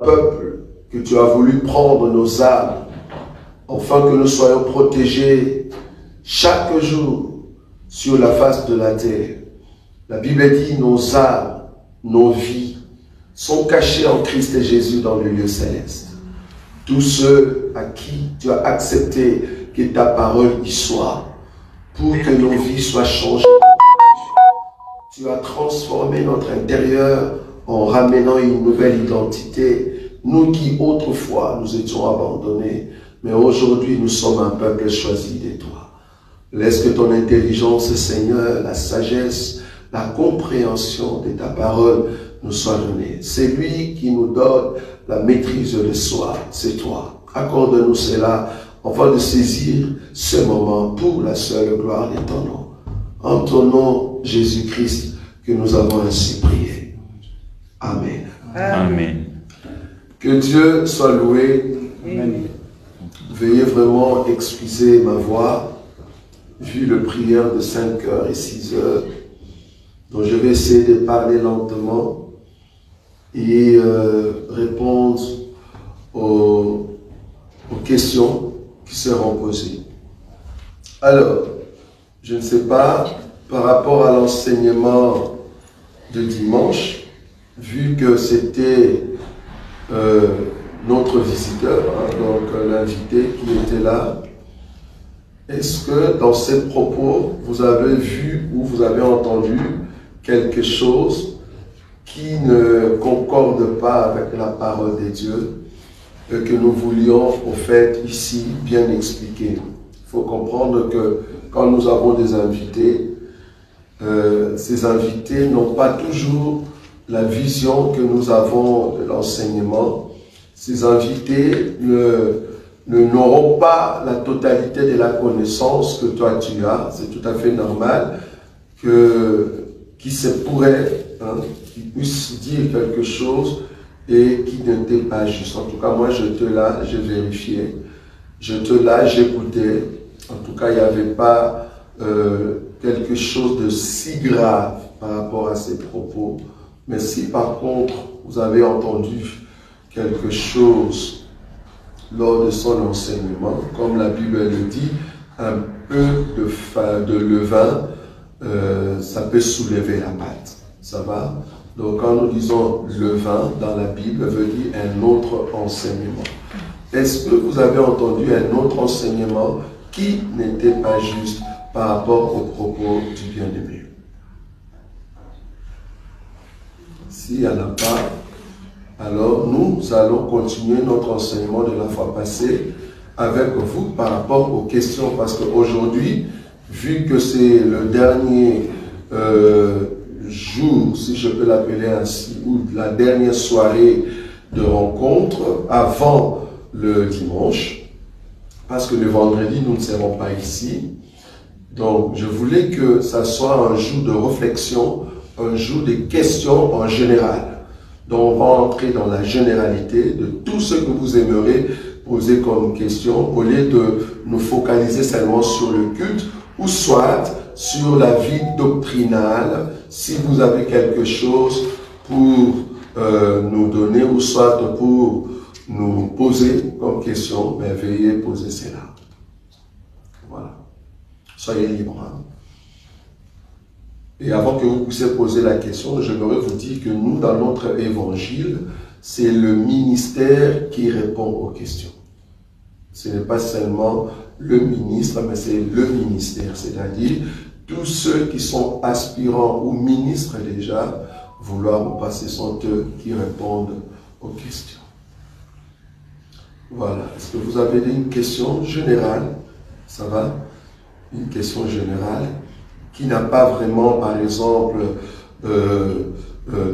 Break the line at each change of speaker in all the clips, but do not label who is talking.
peuple que tu as voulu prendre nos âmes, afin que nous soyons protégés chaque jour sur la face de la terre. La Bible dit nos âmes, nos vies sont cachées en Christ Jésus dans le lieu céleste. Tous ceux à qui tu as accepté que ta parole y soit, pour que nos vies soient changées. Tu as transformé notre intérieur en ramenant une nouvelle identité. Nous qui autrefois nous étions abandonnés, mais aujourd'hui nous sommes un peuple choisi de toi. Laisse que ton intelligence, Seigneur, la sagesse, la compréhension de ta parole nous soit donnée. C'est lui qui nous donne la maîtrise de soi, c'est toi. Accorde-nous cela afin de saisir ce moment pour la seule gloire de ton nom. En ton nom, Jésus-Christ, que nous avons ainsi prié. Amen.
Amen.
Que Dieu soit loué.
Amen.
Veuillez vraiment excuser ma voix, vu le prière de 5h et 6h. Donc je vais essayer de parler lentement et répondre aux questions qui seront posées. Alors, je ne sais pas, par rapport à l'enseignement de dimanche, vu que c'était notre visiteur, donc l'invité qui était là, est-ce que dans ces propos, vous avez vu ou vous avez entendu quelque chose qui ne concorde pas avec la parole de Dieu et que nous voulions au fait ici bien expliquer? Il faut comprendre que quand nous avons des invités, ces invités n'ont pas toujours la vision que nous avons de l'enseignement. Ces invités n'auront pas la totalité de la connaissance que toi tu as. C'est tout à fait normal qui se pourrait, qu'ils puissent dire quelque chose et qui n'était pas juste. En tout cas, moi j'étais là, j'ai vérifié. J'étais là, j'écoutais. En tout cas, il n'y avait pas quelque chose de si grave par rapport à ces propos. Mais si par contre, vous avez entendu quelque chose lors de son enseignement, comme la Bible le dit, un peu de levain, ça peut soulever la pâte. Ça va? Donc quand nous disons levain dans la Bible, veut dire un autre enseignement. Est-ce que vous avez entendu un autre enseignement qui n'était pas juste par rapport aux propos du bien-aimé? S'il n'y en a pas, alors nous allons continuer notre enseignement de la fois passée avec vous par rapport aux questions, parce qu'aujourd'hui, vu que c'est le dernier jour, si je peux l'appeler ainsi, ou la dernière soirée de rencontre avant le dimanche, parce que le vendredi, nous ne serons pas ici. Donc, je voulais que ça soit un jour de réflexion, un jour de questions en général. Donc, on va entrer dans la généralité de tout ce que vous aimeriez poser comme question, au lieu de nous focaliser seulement sur le culte, ou soit sur la vie doctrinale, si vous avez quelque chose pour nous donner, ou soit pour nous poser comme question, mais veuillez poser cela. Voilà. Soyez libres. Et avant que vous puissiez poser la question, j'aimerais vous dire que nous, dans notre évangile, c'est le ministère qui répond aux questions. Ce n'est pas seulement le ministre, mais c'est le ministère, c'est-à-dire tous ceux qui sont aspirants ou ministres déjà, vouloir ou pas, ce sont eux qui répondent aux questions. Voilà. Est-ce que vous avez une question générale? Ça va? Une question générale qui n'a pas vraiment, par exemple,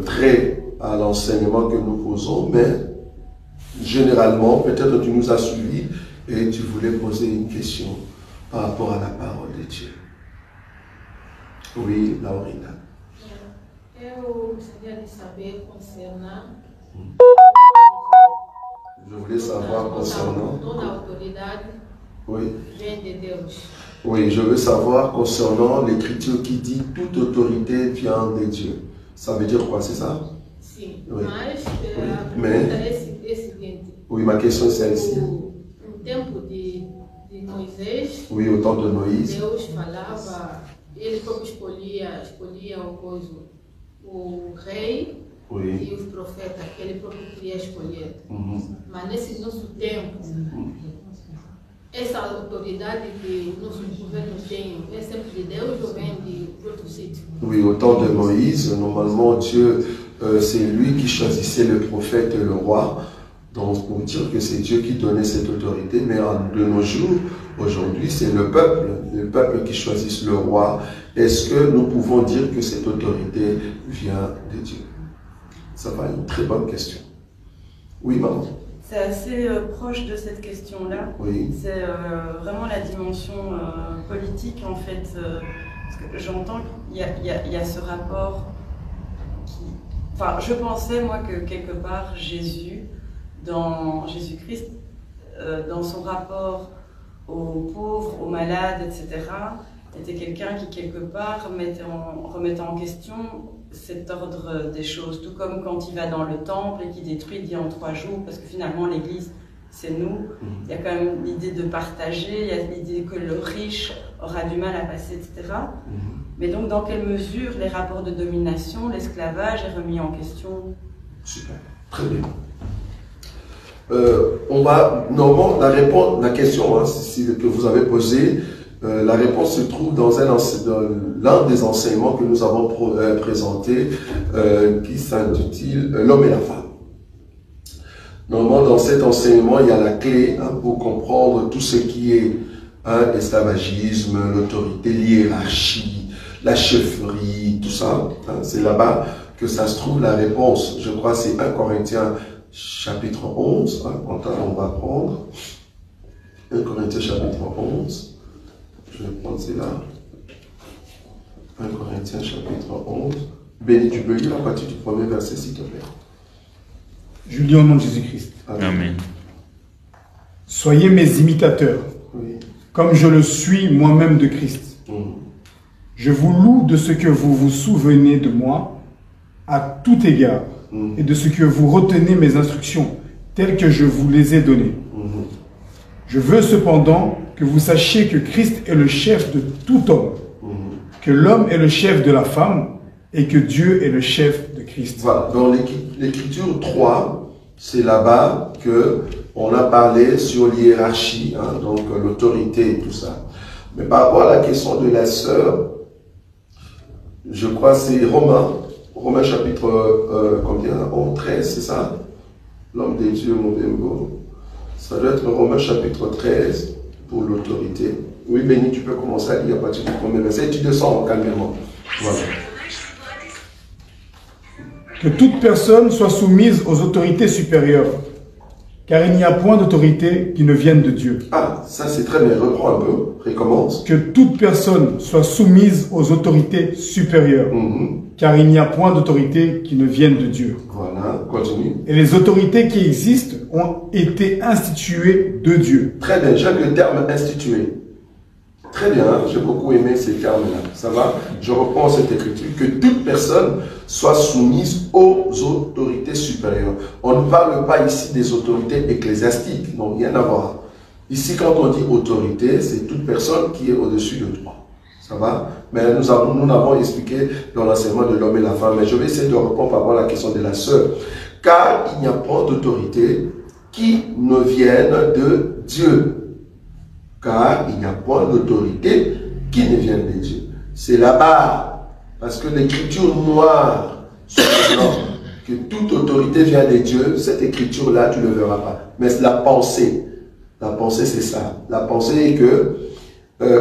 trait à l'enseignement que nous posons, mais généralement, peut-être que tu nous as suivis et tu voulais poser une question par rapport à la parole de Dieu. Oui, Laurina. Je voulais savoir concernant... Oui. Oui, je veux savoir concernant l'écriture qui dit « toute autorité vient de Dieu ». Ça veut dire quoi, c'est ça?
Si.
Oui.
Mais
Oui, ma question é celle-ci.
No tempo de Moisés,
Oui, au temps de Moïse.
Deus falava, ele próprio escolhia o rei
Oui.
e os profetas que ele próprio queria escolher.
Mhm.
Mas nesse nosso tempo, essa autoridade que o nosso governo tem é sempre de Deus ou vem de outro sítio?
Oui, au temps de Moïse, normalement, Dieu, c'est lui qui choisissait le prophète et le roi. Donc, pour dire que c'est Dieu qui donnait cette autorité, mais de nos jours, aujourd'hui, c'est le peuple qui choisit le roi. Est-ce que nous pouvons dire que cette autorité vient de Dieu? Ça va, une très bonne question. Oui, maman.
C'est assez proche de cette question-là.
Oui.
C'est vraiment la dimension politique, en fait. Parce que j'entends qu'il y a ce rapport qui... Enfin, je pensais, moi, que quelque part, Jésus-Christ, dans son rapport aux pauvres, aux malades, etc., était quelqu'un qui, quelque part, remettait en question cet ordre des choses. Tout comme quand il va dans le temple et qu'il détruit dit en 3 jours, parce que finalement, l'Église, c'est nous. Il y a quand même l'idée de partager, il y a l'idée que le riche aura du mal à passer, etc. Mais donc, dans quelle mesure les rapports de domination, l'esclavage est remis en question?
Super, très bien. On va, normalement, la question que vous avez posée, la réponse se trouve dans l'un des enseignements que nous avons présenté, qui s'intitule L'homme et la femme. Normalement, dans cet enseignement, il y a la clé pour comprendre tout ce qui est l'esclavagisme, l'autorité, l'hiérarchie, la chefferie, tout ça. C'est là-bas que ça se trouve la réponse. Je crois que c'est 1 Corinthiens chapitre 11. On va prendre 1 Corinthiens chapitre 11. Je vais prendre cela. 1 Corinthiens chapitre 11. Béni, tu peux lire à partir du premier verset, s'il te plaît.
Je lis au nom de Jésus-Christ.
Amen.
Soyez mes imitateurs,
Oui.
comme je le suis moi-même de Christ. Je vous loue de ce que vous vous souvenez de moi à tout égard et de ce que vous retenez mes instructions telles que je vous les ai données. Je veux cependant que vous sachiez que Christ est le chef de tout homme, que l'homme est le chef de la femme et que Dieu est le chef de Christ.
Voilà, dans l'écriture 3, c'est là-bas qu'on a parlé sur l'hiérarchie, donc l'autorité et tout ça. Mais par rapport à la question de la sœur, je crois que c'est Romains chapitre 13, c'est ça? L'homme des dieux, mon bémbo. Ça doit être Romains chapitre 13 pour l'autorité. Oui, Béni, tu peux commencer à lire à partir du premier verset. Tu descends calmement. Voilà.
Que toute personne soit soumise aux autorités supérieures, car il n'y a point d'autorité qui ne vienne de Dieu.
Ah, ça c'est très bien. Reprends un peu. Recommence.
Que toute personne soit soumise aux autorités supérieures, car il n'y a point d'autorité qui ne vienne de Dieu.
Voilà, continue.
Et les autorités qui existent ont été instituées de Dieu.
Très bien, j'aime le terme institué. Très bien, j'ai beaucoup aimé ces termes-là. Ça va? Je reprends cette écriture. Que toute personne soit soumise aux autorités supérieures. On ne parle pas ici des autorités ecclésiastiques, non, rien à voir. Ici, quand on dit autorité, c'est toute personne qui est au-dessus de toi. Ça va? Mais nous avons expliqué dans l'enseignement de l'homme et la femme. Mais je vais essayer de répondre par rapport à la question de la sœur. Car il n'y a pas d'autorité qui ne vienne de Dieu. Car il n'y a point d'autorité qui ne vienne de Dieu. C'est là-bas. Parce que l'écriture noire sur le blanc, que toute autorité vient de Dieu, cette écriture-là, tu ne le verras pas. Mais c'est la pensée. La pensée, c'est ça. La pensée est que,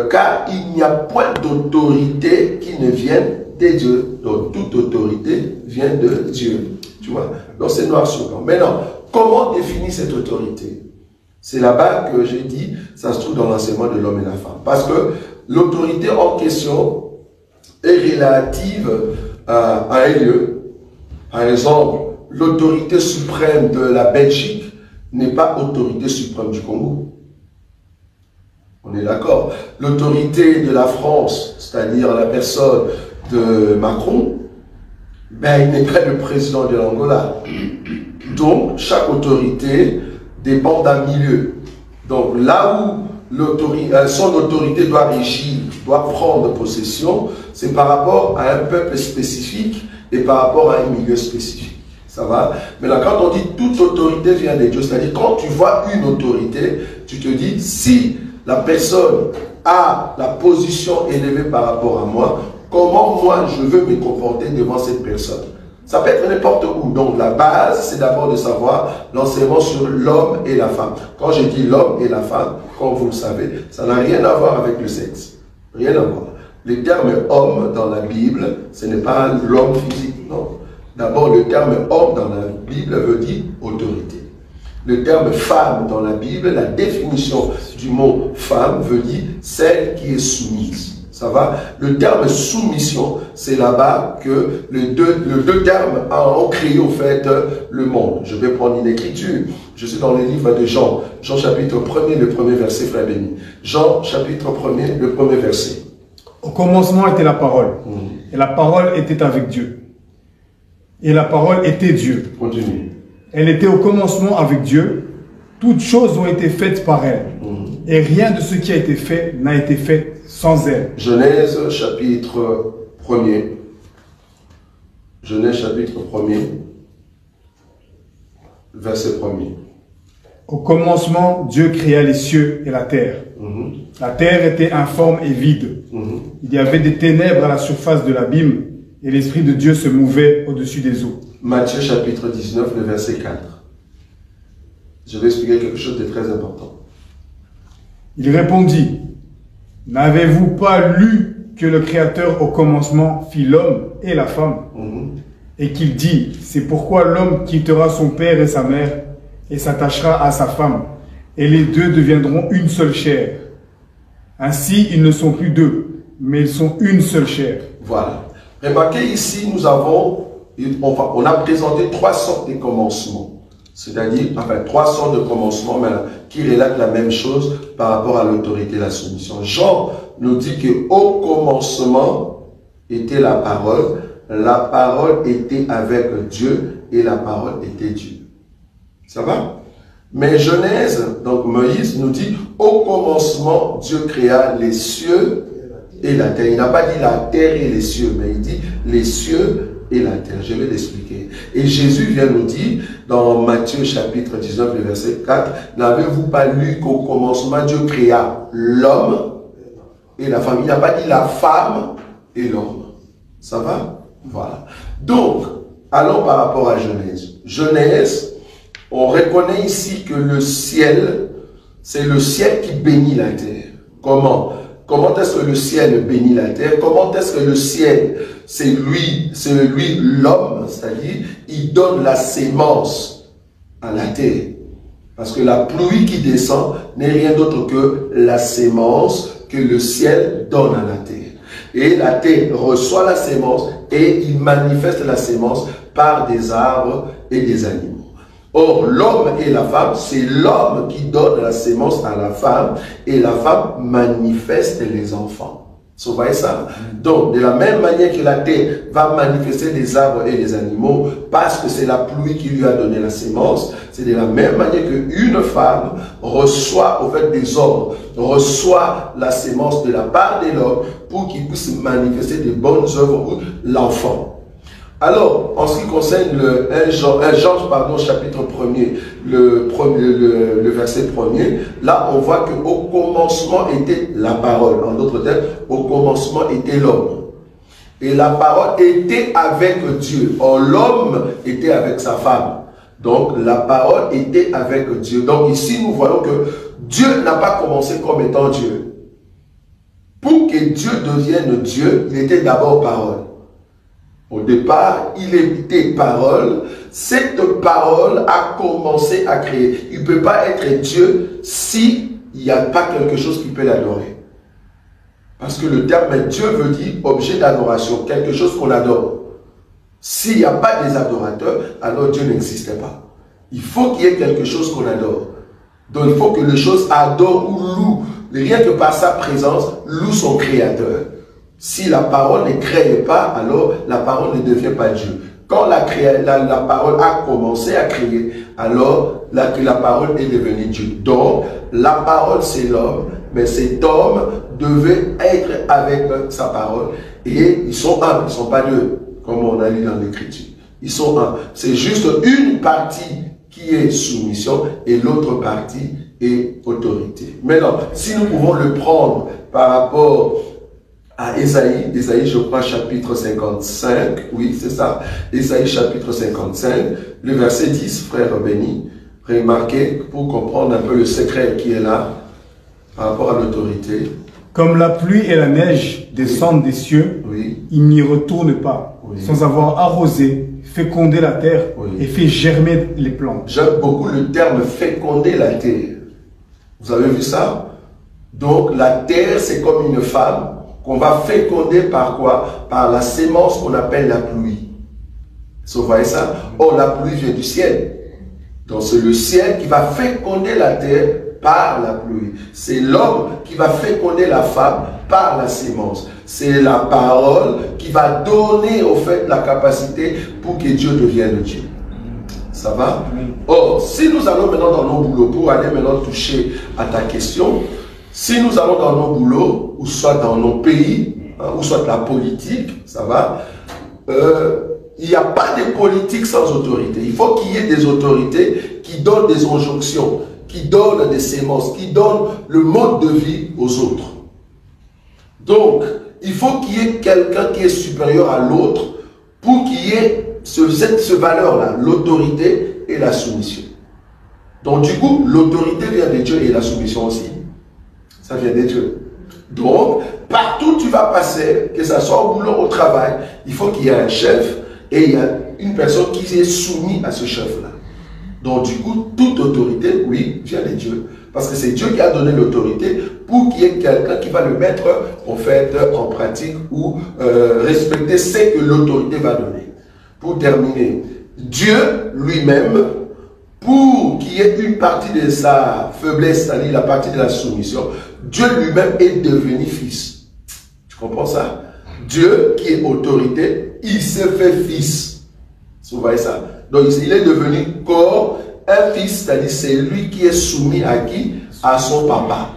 car il n'y a point d'autorité qui ne vienne de Dieu. Donc, toute autorité vient de Dieu. Tu vois? Donc, c'est noir sur blanc. Maintenant, comment définir cette autorité? C'est là-bas que j'ai dit, ça se trouve dans l'enseignement de l'homme et la femme. Parce que l'autorité en question est relative à un lieu. Par exemple, l'autorité suprême de la Belgique n'est pas autorité suprême du Congo. On est d'accord. L'autorité de la France, c'est-à-dire la personne de Macron, ben, il n'est pas le président de l'Angola. Donc, chaque autorité dépend d'un milieu. Donc là où son autorité doit régir, doit prendre possession, c'est par rapport à un peuple spécifique et par rapport à un milieu spécifique. Ça va? Maintenant, quand on dit toute autorité vient de Dieu, c'est-à-dire quand tu vois une autorité, tu te dis, si la personne a la position élevée par rapport à moi, comment moi je veux me comporter devant cette personne? Ça peut être n'importe où. Donc la base, c'est d'abord de savoir l'enseignement sur l'homme et la femme. Quand je dis l'homme et la femme, comme vous le savez, ça n'a rien à voir avec le sexe. Rien à voir. Le terme homme dans la Bible, ce n'est pas l'homme physique, non. D'abord, le terme homme dans la Bible veut dire autorité. Le terme femme dans la Bible, la définition du mot femme veut dire celle qui est soumise. Ça va? Le terme soumission, c'est là-bas que les deux termes ont créé au fait le monde. Je vais prendre une écriture. Je suis dans le livre de Jean. Jean chapitre 1er, le premier verset, frère béni. Jean chapitre 1er, le premier verset.
Au commencement était la parole. Et la parole était avec Dieu. Et la parole était Dieu.
Continue.
Elle était au commencement avec Dieu. Toutes choses ont été faites par elle. Et rien de ce qui a été fait n'a été fait sans elle.
Genèse chapitre 1er. Genèse chapitre 1er. Verset 1er.
Au commencement, Dieu créa les cieux et la terre. La terre était informe et vide. Il y avait des ténèbres à la surface de l'abîme. Et l'Esprit de Dieu se mouvait au-dessus des eaux.
Matthieu chapitre 19, le verset 4. Je vais expliquer quelque chose de très important.
Il répondit, n'avez-vous pas lu que le Créateur au commencement fit l'homme et la femme? Et qu'il dit, c'est pourquoi l'homme quittera son père et sa mère et s'attachera à sa femme. Et les deux deviendront une seule chair. Ainsi, ils ne sont plus deux, mais ils sont une seule chair.
Voilà. Remarquez ici, on a présenté 3 sortes de commencements. C'est-à-dire, enfin, 3 sortes de commencements, mais qui relatent la même chose par rapport à l'autorité et la soumission. Jean nous dit qu'au commencement était la parole était avec Dieu et la parole était Dieu. Ça va? Mais Genèse, donc Moïse nous dit, au commencement, Dieu créa les cieux et la terre. Il n'a pas dit la terre et les cieux, mais il dit les cieux et la terre. Je vais l'expliquer. Et Jésus vient nous dire, dans Matthieu chapitre 19, le verset 4, n'avez-vous pas lu qu'au commencement, Dieu créa l'homme et la femme? Il n'a pas dit la femme et l'homme. Ça va? Voilà. Donc, allons par rapport à Genèse. Genèse, on reconnaît ici que le ciel, c'est le ciel qui bénit la terre. Comment? Comment est-ce que le ciel bénit la terre? Comment est-ce que le ciel, c'est lui l'homme, c'est-à-dire, il donne la sémence à la terre. Parce que la pluie qui descend n'est rien d'autre que la sémence que le ciel donne à la terre. Et la terre reçoit la sémence et il manifeste la sémence par des arbres et des animaux. Or, l'homme et la femme, c'est l'homme qui donne la sémence à la femme et la femme manifeste les enfants. Vous voyez ça? Donc, de la même manière que la terre va manifester les arbres et les animaux parce que c'est la pluie qui lui a donné la sémence, c'est de la même manière qu'une femme reçoit, au fait des ordres, reçoit la sémence de la part de l'homme pour qu'il puisse manifester de bonnes œuvres pour l'enfant. Alors, en ce qui concerne le 1 Jean, chapitre 1er, le verset 1er, là on voit qu'au commencement était la parole. En d'autres termes, au commencement était l'homme. Et la parole était avec Dieu. Or, l'homme était avec sa femme. Donc, la parole était avec Dieu. Donc, ici, nous voyons que Dieu n'a pas commencé comme étant Dieu. Pour que Dieu devienne Dieu, il était d'abord parole. Au départ, il était parole. Cette parole a commencé à créer. Il ne peut pas être Dieu s'il n'y a pas quelque chose qui peut l'adorer. Parce que le terme Dieu veut dire objet d'adoration, quelque chose qu'on adore. S'il n'y a pas des adorateurs, alors Dieu n'existe pas. Il faut qu'il y ait quelque chose qu'on adore. Donc il faut que les choses adorent ou louent. Rien que par sa présence, loue son créateur. Si la parole ne crée pas, alors la parole ne devient pas Dieu. Quand la parole a commencé à créer, alors que la parole est devenue Dieu. Donc, la parole c'est l'homme, mais cet homme devait être avec sa parole. Et ils sont un, ils ne sont pas deux, comme on a lu dans l'Écriture. Ils sont un. C'est juste une partie qui est soumission et l'autre partie est autorité. Maintenant, si nous pouvons le prendre par rapport à Ésaïe, je crois chapitre 55, oui c'est ça, Ésaïe chapitre 55, le verset 10, frère béni, remarquez pour comprendre un peu le secret qui est là par rapport à l'autorité.
Comme la pluie et la neige descendent des cieux, ils n'y retournent pas, sans avoir arrosé, fécondé la terre et fait germer les plantes.
J'aime beaucoup le terme féconder la terre. Vous avez vu ça? Donc la terre c'est comme une femme qu'on va féconder par quoi? Par la sémence qu'on appelle la pluie. Vous voyez ça? Or la pluie vient du ciel. Donc c'est le ciel qui va féconder la terre par la pluie. C'est l'homme qui va féconder la femme par la sémence. C'est la parole qui va donner au fait la capacité pour que Dieu devienne Dieu. Ça va? Or, si nous allons maintenant dans nos boulots, pour aller maintenant toucher à ta question, si nous allons dans nos boulots, ou soit dans nos pays, hein, ou soit la politique, ça va, il n'y a pas de politique sans autorité. Il faut qu'il y ait des autorités qui donnent des injonctions, qui donnent des sémences, qui donnent le mode de vie aux autres. Donc, il faut qu'il y ait quelqu'un qui est supérieur à l'autre pour qu'il y ait cette valeur-là, l'autorité et la soumission. Donc, du coup, l'autorité vient de Dieu et la soumission aussi. Ça vient de Dieu. Donc, partout où tu vas passer, que ce soit au boulot, au travail, il faut qu'il y ait un chef et il y a une personne qui est soumise à ce chef-là. Donc, du coup, toute autorité, oui, vient de Dieu. Parce que c'est Dieu qui a donné l'autorité pour qu'il y ait quelqu'un qui va le mettre en fait en pratique ou respecter ce que l'autorité va donner. Pour terminer, Dieu lui-même, pour qu'il y ait une partie de sa faiblesse, c'est-à-dire la partie de la soumission, Dieu lui-même est devenu fils. Tu comprends ça? Dieu qui est autorité, il s'est fait fils. Vous voyez ça? Donc il est devenu corps, un fils, c'est-à-dire c'est lui qui est soumis à qui? À son papa.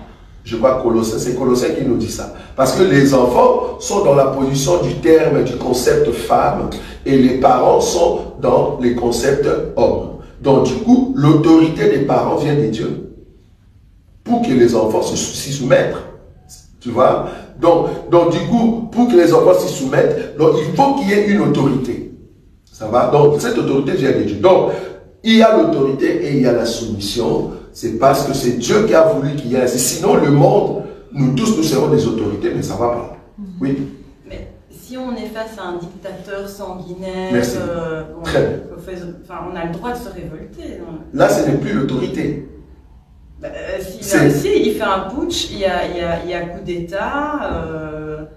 Je crois que c'est Colossiens qui nous dit ça. Parce que les enfants sont dans la position du terme, du concept femme, et les parents sont dans les concepts homme. Donc du coup, l'autorité des parents vient de Dieu. Pour que les enfants s'y soumettent. Tu vois? Donc du coup, pour que les enfants s'y soumettent, donc, il faut qu'il y ait une autorité. Ça va? Donc cette autorité vient de Dieu. Donc, il y a l'autorité et il y a la soumission. C'est parce que c'est Dieu qui a voulu qu'il y ait ainsi. Sinon, le monde, nous tous, nous serons des autorités, mais ça ne va pas. Oui.
Mais si on est face à un dictateur sanguinaire, on a le droit de se révolter. Non?
Là, ce n'est plus l'autorité.
Si il fait un putsch, il y a coup d'État,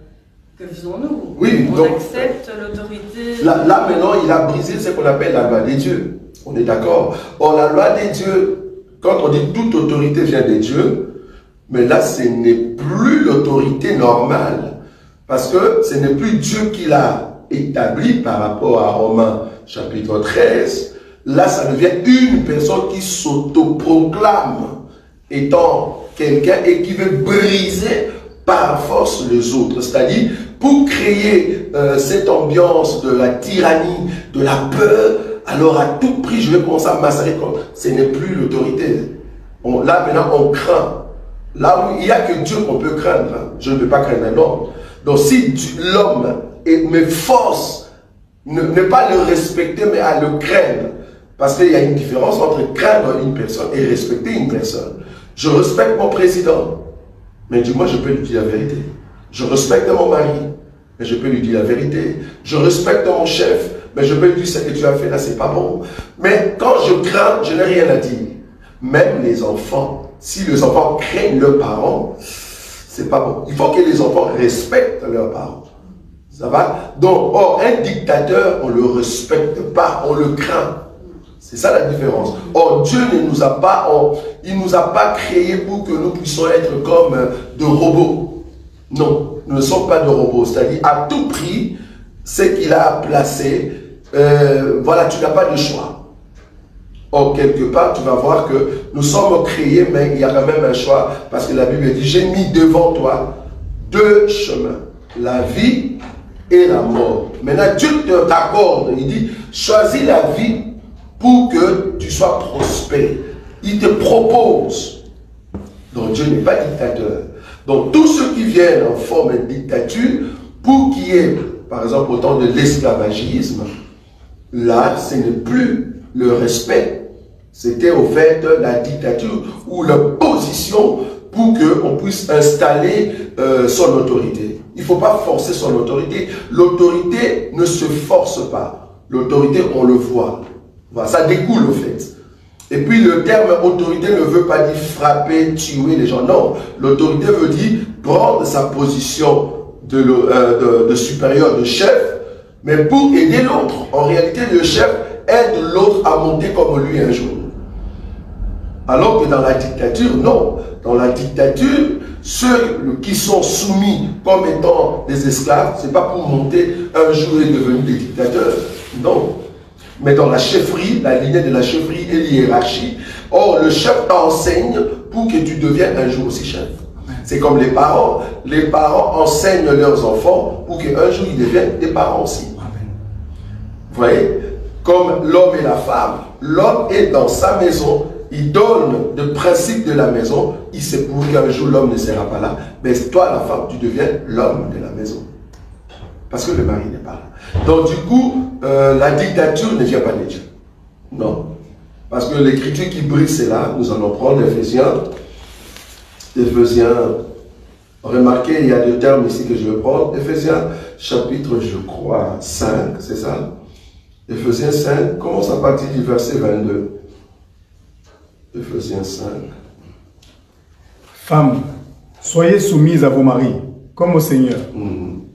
que faisons-nous?
Oui,
on
donc,
accepte l'autorité.
Là, maintenant, il a brisé ce qu'on appelle la loi des dieux. On est d'accord? Or, la loi des dieux, quand on dit toute autorité vient de Dieu, mais là, ce n'est plus l'autorité normale. Parce que ce n'est plus Dieu qui l'a établi par rapport à Romains chapitre 13. Là, ça devient une personne qui s'autoproclame étant quelqu'un et qui veut briser par force les autres. C'est-à-dire, pour créer cette ambiance de la tyrannie, de la peur, alors à tout prix, je vais commencer à massacrer. Ce n'est plus l'autorité. Là, maintenant, on craint. Là où il n'y a que Dieu qu'on peut craindre. Je ne peux pas craindre un homme. Donc si l'homme me force, ne pas le respecter, mais à le craindre. Parce qu'il y a une différence entre craindre une personne et respecter une personne. Je respecte mon président, mais du moins je peux lui dire la vérité. Je respecte mon mari, mais je peux lui dire la vérité. Je respecte mon chef, mais je peux lui dire ce que tu as fait là, c'est pas bon. Mais quand je crains, je n'ai rien à dire. Même les enfants, si les enfants craignent leurs parents, c'est pas bon. Il faut que les enfants respectent leurs parents. Ça va? Donc, or, un dictateur, on ne le respecte pas, on le craint. C'est ça la différence. Or, Dieu ne nous a pas, il ne nous a pas créés pour que nous puissions être comme de robots. Non, nous ne sommes pas de robots. C'est-à-dire, à tout prix, ce qu'il a placé, voilà, tu n'as pas de choix. Or, quelque part, tu vas voir que nous sommes créés, mais il y a quand même un choix, parce que la Bible dit, j'ai mis devant toi deux chemins, la vie et la mort. Maintenant, Dieu t'accorde, il dit, choisis la vie pour que tu sois prospère. Il te propose. Donc, Dieu n'est pas dictateur. Donc, tous ceux qui viennent en forme de dictature, pour qu'il y ait, par exemple, au temps de l'esclavagisme, là, ce n'est plus le respect. C'était au fait la dictature ou la position pour qu'on puisse installer son autorité. Il ne faut pas forcer son autorité. L'autorité ne se force pas. L'autorité, on le voit. Voilà, ça découle au fait. Et puis le terme autorité ne veut pas dire frapper, tuer les gens. Non, l'autorité veut dire prendre sa position de supérieur, de chef, mais pour aider l'autre. En réalité, le chef aide l'autre à monter comme lui un jour. Alors que dans la dictature, non. Dans la dictature, ceux qui sont soumis comme étant des esclaves, ce n'est pas pour monter un jour et devenir des dictateurs. Non. Mais dans la chefferie, la lignée de la chefferie et l'hiérarchie, or le chef t'enseigne pour que tu deviennes un jour aussi chef. C'est comme les parents. Les parents enseignent leurs enfants pour qu'un jour ils deviennent des parents aussi. Vous voyez? Comme l'homme et la femme. L'homme est dans sa maison. Il donne le principe de la maison. Il sait pour qu'un jour l'homme ne sera pas là. Mais toi, la femme, tu deviens l'homme de la maison. Parce que le mari n'est pas là. Donc du coup, la dictature ne vient pas de Dieu. Non. Parce que l'écriture qui brille, c'est là. Nous allons prendre Éphésiens. Remarquez, il y a deux termes ici que je vais prendre. Éphésiens, chapitre, je crois, 5, c'est ça? Éphésiens 5, commence à partir du verset 22. Éphésiens 5.
Femmes, soyez soumises à vos maris, comme au Seigneur.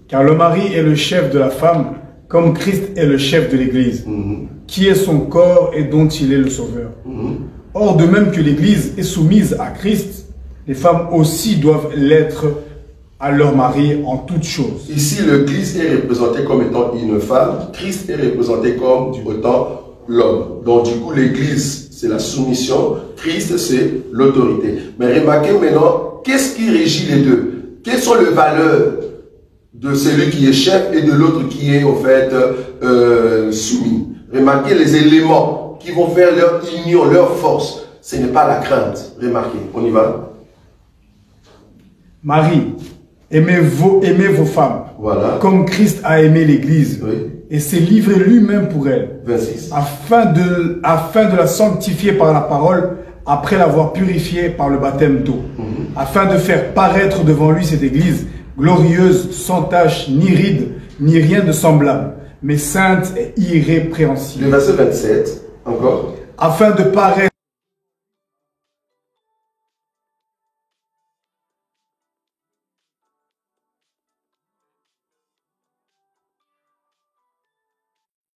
Car le mari est le chef de la femme, comme Christ est le chef de l'Église, qui est son corps et dont il est le sauveur. Or, de même que l'Église est soumise à Christ, les femmes aussi doivent l'être à leur mari en toutes choses.
Ici, l'Église est représentée comme étant une femme, Christ est représenté comme étant l'homme. Donc du coup, l'Église, c'est la soumission, Christ, c'est l'autorité. Mais remarquez maintenant, qu'est-ce qui régit les deux? Quelles sont les valeurs de celui qui est chef et de l'autre qui est au fait soumis? Remarquez les éléments qui vont faire leur union, leur force. Ce n'est pas la crainte. Remarquez, on y va.
Marie, aimez vos femmes,
voilà,
comme Christ a aimé l'Église,
oui,
et s'est livré lui-même pour elle,
26.
afin de la sanctifier par la parole, après l'avoir purifiée par le baptême d'eau, afin de faire paraître devant lui cette Église glorieuse, sans tache, ni ride, ni rien de semblable, mais sainte et irrépréhensible.
Le verset 27, encore.
Afin de paraître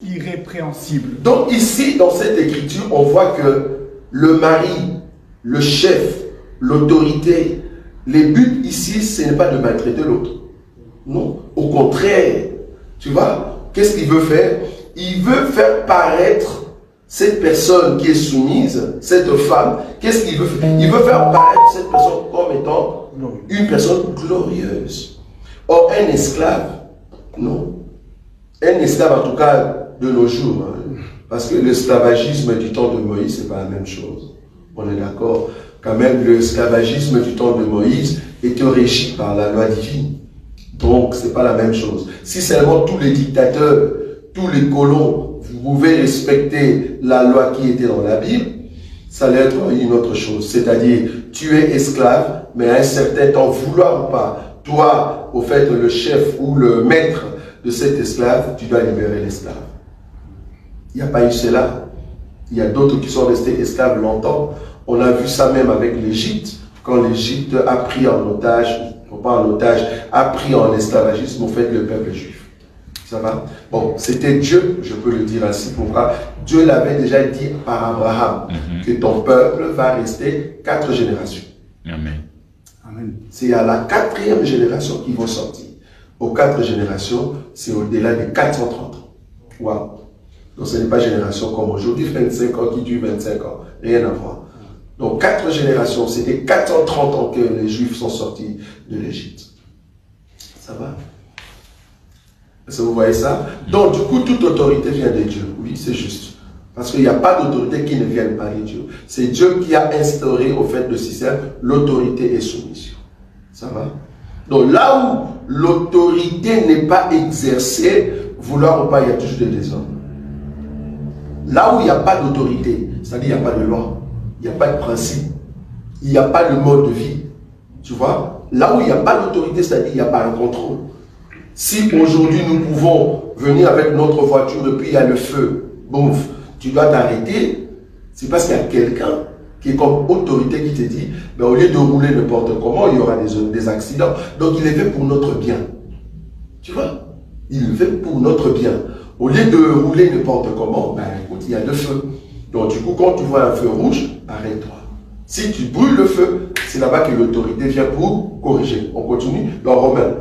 irrépréhensible.
Donc ici, dans cette écriture, on voit que le mari, le chef, l'autorité, les buts ici, ce n'est pas de maltraiter l'autre. Non, au contraire. Tu vois, qu'est-ce qu'il veut faire? Il veut faire paraître cette personne qui est soumise, cette femme. Qu'est-ce qu'il veut faire? Il veut faire paraître cette personne comme étant une personne glorieuse. Or, un esclave, non. Un esclave, en tout cas, de nos jours, hein, parce que l'esclavagisme du temps de Moïse, c'est pas la même chose. On est d'accord. Quand même, l'esclavagisme du temps de Moïse était régi par la loi divine. Donc, c'est pas la même chose. Si seulement tous les dictateurs, tous les colons, vous pouvez respecter la loi qui était dans la Bible, ça allait être une autre chose. C'est-à-dire, tu es esclave, mais à un certain temps, vouloir ou pas, toi, au fait, le chef ou le maître de cet esclave, tu dois libérer l'esclave. Il n'y a pas eu cela. Il y a d'autres qui sont restés esclaves longtemps. On a vu ça même avec l'Égypte, quand l'Égypte a pris en otage, pas en otage, a pris en esclavagisme, au fait, le peuple juif. Ça va? Bon, c'était Dieu, je peux le dire ainsi. Pourquoi? Dieu l'avait déjà dit par Abraham, que ton peuple va rester 4 générations.
Amen.
Amen.
C'est à la 4e génération qu'ils vont sortir. Aux 4 générations, c'est au-delà des 430 ans. Wow. Donc ce n'est pas génération comme aujourd'hui, 25 ans qui tue 25 ans. Rien à voir. Donc 4 générations, c'était 430 ans que les Juifs sont sortis de l'Égypte. Ça va? Est-ce que vous voyez ça? Donc du coup, toute autorité vient de Dieu. Oui, c'est juste. Parce qu'il n'y a pas d'autorité qui ne vienne pas de Dieu. C'est Dieu qui a instauré au fait le système, l'autorité et soumission. Ça va? Donc là où l'autorité n'est pas exercée, vouloir ou pas, il y a toujours des désordres. Là où il n'y a pas d'autorité, c'est-à-dire il n'y a pas de loi, il n'y a pas de principe, il n'y a pas de mode de vie. Tu vois? Là où il n'y a pas d'autorité, c'est-à-dire il n'y a pas un contrôle. Si aujourd'hui nous pouvons venir avec notre voiture et puis il y a le feu, boum, tu dois t'arrêter, c'est parce qu'il y a quelqu'un qui est comme autorité qui te dit, ben, au lieu de rouler n'importe comment, il y aura des accidents. Donc il est fait pour notre bien. Tu vois? Il est fait pour notre bien. Au lieu de rouler n'importe comment, ben écoute, il y a le feu. Donc du coup, quand tu vois un feu rouge, arrête-toi. Si tu brûles le feu, c'est là-bas que l'autorité vient pour corriger. On continue dans Romains.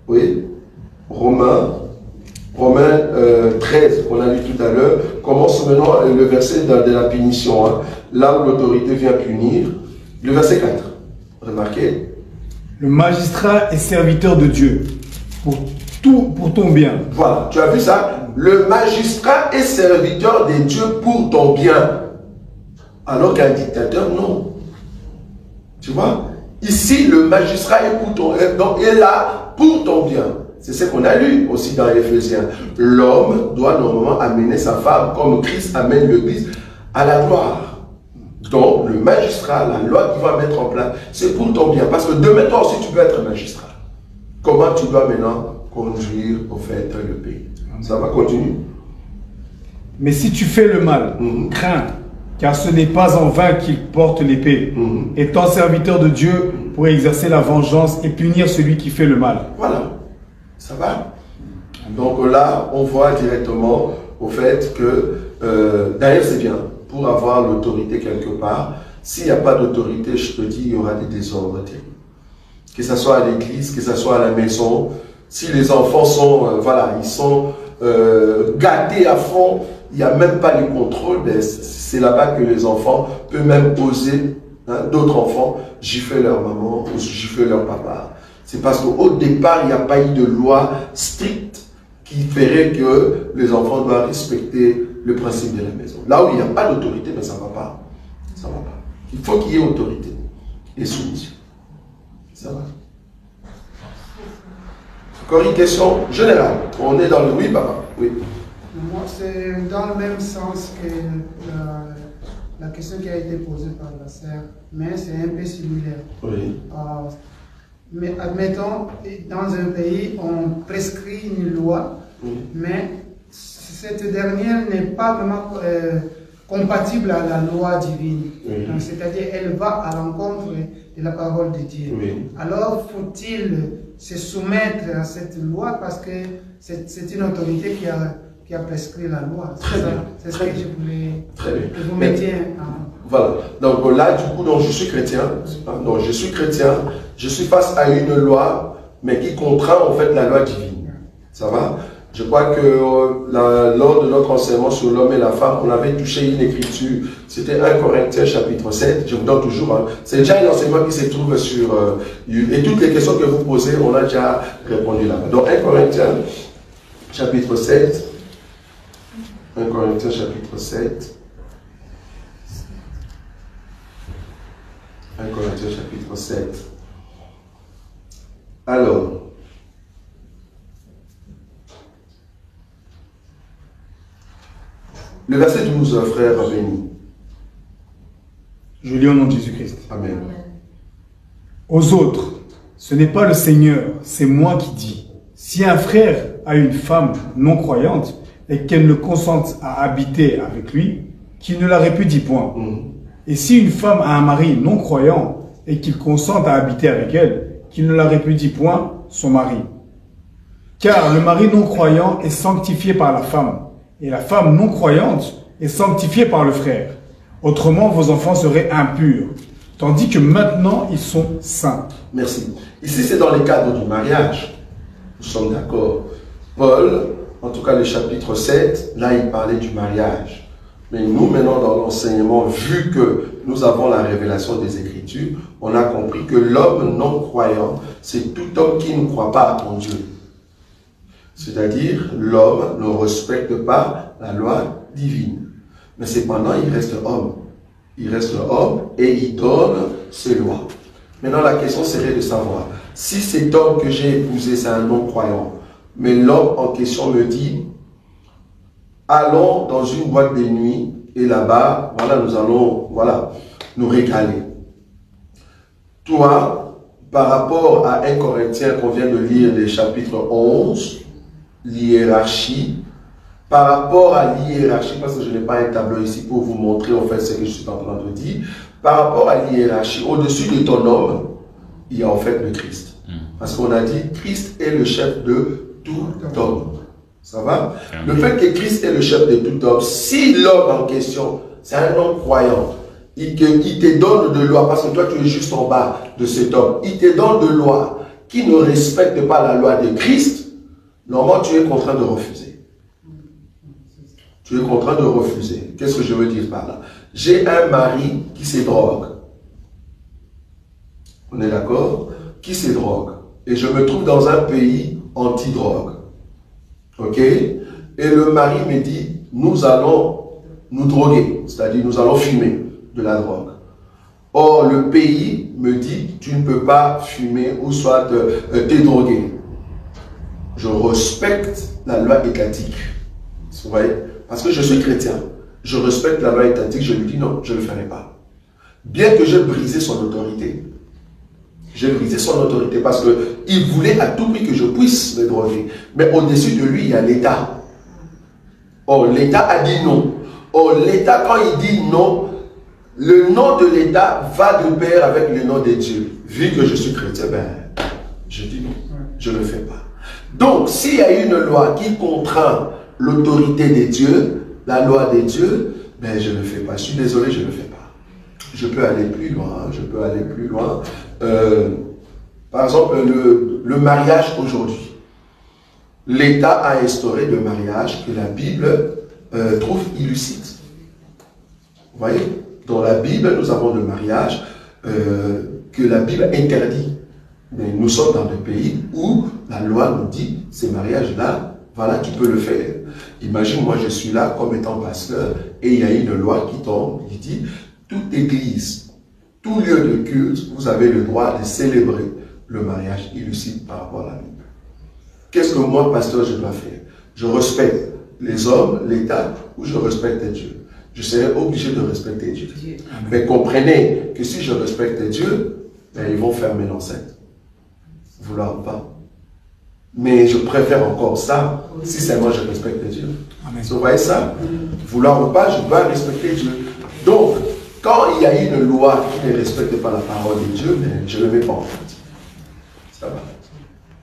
Oui, Romains 13, qu'on a lu tout à l'heure, commence maintenant le verset de la punition, hein, là où l'autorité vient punir. Le verset 4, remarquez.
Le magistrat est serviteur de Dieu pour ton bien.
Voilà, tu as vu ça? Le magistrat est serviteur de Dieu pour ton bien. Alors qu'un dictateur, non. Tu vois? Ici, le magistrat est pour ton donc, est là pour ton bien. C'est ce qu'on a lu aussi dans Éphésiens. L'homme doit normalement amener sa femme comme Christ amène l'Église à la gloire. Donc, le magistrat, la loi qu'il va mettre en place, c'est pour ton bien. Parce que demain, toi aussi, tu peux être magistrat. Comment tu dois maintenant conduire au fait le pays? Ça va continuer.
Mais si tu fais le mal, crains, car ce n'est pas en vain qu'il porte l'épée, étant serviteur de Dieu pour exercer la vengeance et punir celui qui fait le mal.
Voilà. Ça va? Donc là, on voit directement au fait que, d'ailleurs c'est bien, pour avoir l'autorité quelque part, s'il n'y a pas d'autorité, je te dis, il y aura des désordres terribles. Que ce soit à l'église, que ce soit à la maison, si les enfants sont, voilà, ils sont gâtés à fond, il n'y a même pas de contrôle, c'est là-bas que les enfants peuvent même oser, hein, d'autres enfants, gifler leur maman ou gifler leur papa. C'est parce qu'au départ, il n'y a pas eu de loi stricte qui ferait que les enfants doivent respecter le principe de la maison. Là où il n'y a pas d'autorité, mais ça ne va pas. Ça va pas. Il faut qu'il y ait autorité et soumission. Ça va. Encore une question générale. On est dans le oui, papa. Oui.
Moi, c'est dans le même sens que la question qui a été posée par la sœur, mais c'est un peu similaire.
Oui.
Mais admettons, dans un pays, on prescrit une loi, mais cette dernière n'est pas vraiment compatible à la loi divine. C'est-à-dire, elle va à l'encontre de la parole de Dieu. Alors, faut-il se soumettre à cette loi parce que c'est une autorité qui a prescrit la loi? C'est ce que je voulais que vous mettiez en...
Voilà. Donc là, du coup, donc, je suis chrétien. Donc, je suis chrétien. Je suis face à une loi, mais qui contraint en fait la loi divine. Ça va? Je crois que lors de notre enseignement sur l'homme et la femme, on avait touché une écriture. C'était 1 Corinthiens chapitre 7. Je vous donne toujours. Hein. C'est déjà un enseignement qui se trouve sur... et toutes les questions que vous posez, on a déjà répondu là-bas. Donc 1 Corinthiens chapitre 7. 1 Corinthiens chapitre 7. 1 Corinthiens chapitre 7. Alors, le verset 12, frère béni.
Je lis au nom de Jésus-Christ.
Amen.
Aux autres, ce n'est pas le Seigneur, c'est moi qui dis. Si un frère a une femme non croyante et qu'elle ne consente à habiter avec lui, qu'il ne la répudie point. Et si une femme a un mari non croyant et qu'il consente à habiter avec elle, qu'il ne la répudie point son mari. Car le mari non croyant est sanctifié par la femme, et la femme non croyante est sanctifiée par le frère. Autrement, vos enfants seraient impurs, tandis que maintenant, ils sont saints.
Merci. Ici, c'est dans le cadre du mariage. Nous sommes d'accord. Paul en tout cas le chapitre 7, là il parlait du mariage. Mais nous maintenant dans l'enseignement, vu que nous avons la révélation des Écritures, on a compris que l'homme non croyant, c'est tout homme qui ne croit pas en Dieu. C'est-à-dire l'homme ne respecte pas la loi divine. Mais cependant il reste homme. Il reste homme et il donne ses lois. Maintenant la question serait de savoir, si cet homme que j'ai épousé c'est un non-croyant, mais l'homme en question me dit, allons dans une boîte de nuit et là-bas, voilà, nous allons, voilà, nous régaler. Toi, par rapport à 1 Corinthiens qu'on vient de lire, les chapitres 11, l'hiérarchie, par rapport à l'hiérarchie, parce que je n'ai pas un tableau ici pour vous montrer en fait ce que je suis en train de dire, par rapport à l'hiérarchie, au-dessus de ton homme, il y a en fait le Christ. Parce qu'on a dit, Christ est le chef de tout homme. Ça va? Le fait que Christ est le chef de tout homme, si l'homme en question, c'est un homme croyant, il te donne de loi, parce que toi tu es juste en bas de cet homme, il te donne de loi qui ne respecte pas la loi de Christ, normalement tu es contraint de refuser. Tu es contraint de refuser. Qu'est-ce que je veux dire par là? J'ai un mari qui se drogue. On est d'accord? Qui se drogue. Et je me trouve dans un pays anti-drogue. Ok? Et le mari me dit, nous allons nous droguer, c'est-à-dire nous allons fumer de la drogue. Or, le pays me dit, tu ne peux pas fumer ou soit te droguer. Je respecte la loi étatique. Vous voyez? Parce que je suis chrétien. Je respecte la loi étatique, je lui dis non, je ne le ferai pas. Bien que j'ai brisé son autorité. J'ai brisé son autorité parce qu'il voulait à tout prix que je puisse me droguer. Mais au-dessus de lui, il y a l'État. Or, l'État a dit non. Or, l'État, quand il dit non, le nom de l'État va de pair avec le nom de Dieu. Vu que je suis chrétien, ben, je dis non, je ne le fais pas. Donc, s'il y a une loi qui contraint l'autorité de Dieu, la loi de Dieu, ben, je ne le fais pas. Je suis désolé, je ne le fais pas. Je peux aller plus loin, je peux aller plus loin. Par exemple, le mariage aujourd'hui. L'État a instauré le mariage que la Bible trouve illicite. Vous voyez? Dans la Bible, nous avons le mariage que la Bible interdit. Mais nous sommes dans des pays où la loi nous dit, ces mariages-là, voilà, tu peux le faire. Imagine, moi je suis là comme étant pasteur et il y a une loi qui tombe, qui dit, toute église, tout lieu de culte, vous avez le droit de célébrer le mariage illicite par rapport à la Bible. Qu'est-ce que moi, pasteur, je dois faire? Je respecte les hommes, l'État, ou je respecte Dieu? Je serai obligé de respecter Dieu. Mais comprenez que si je respecte Dieu, ben, ils vont fermer l'enceinte. Vouloir ou pas. Mais je préfère encore ça, si c'est moi je respecte Dieu. Vous voyez ça? Vouloir ou pas, je dois respecter Dieu. Donc, quand il y a une loi qui ne respecte pas la parole de Dieu, ben, je ne le mets pas en pratique. Ça va.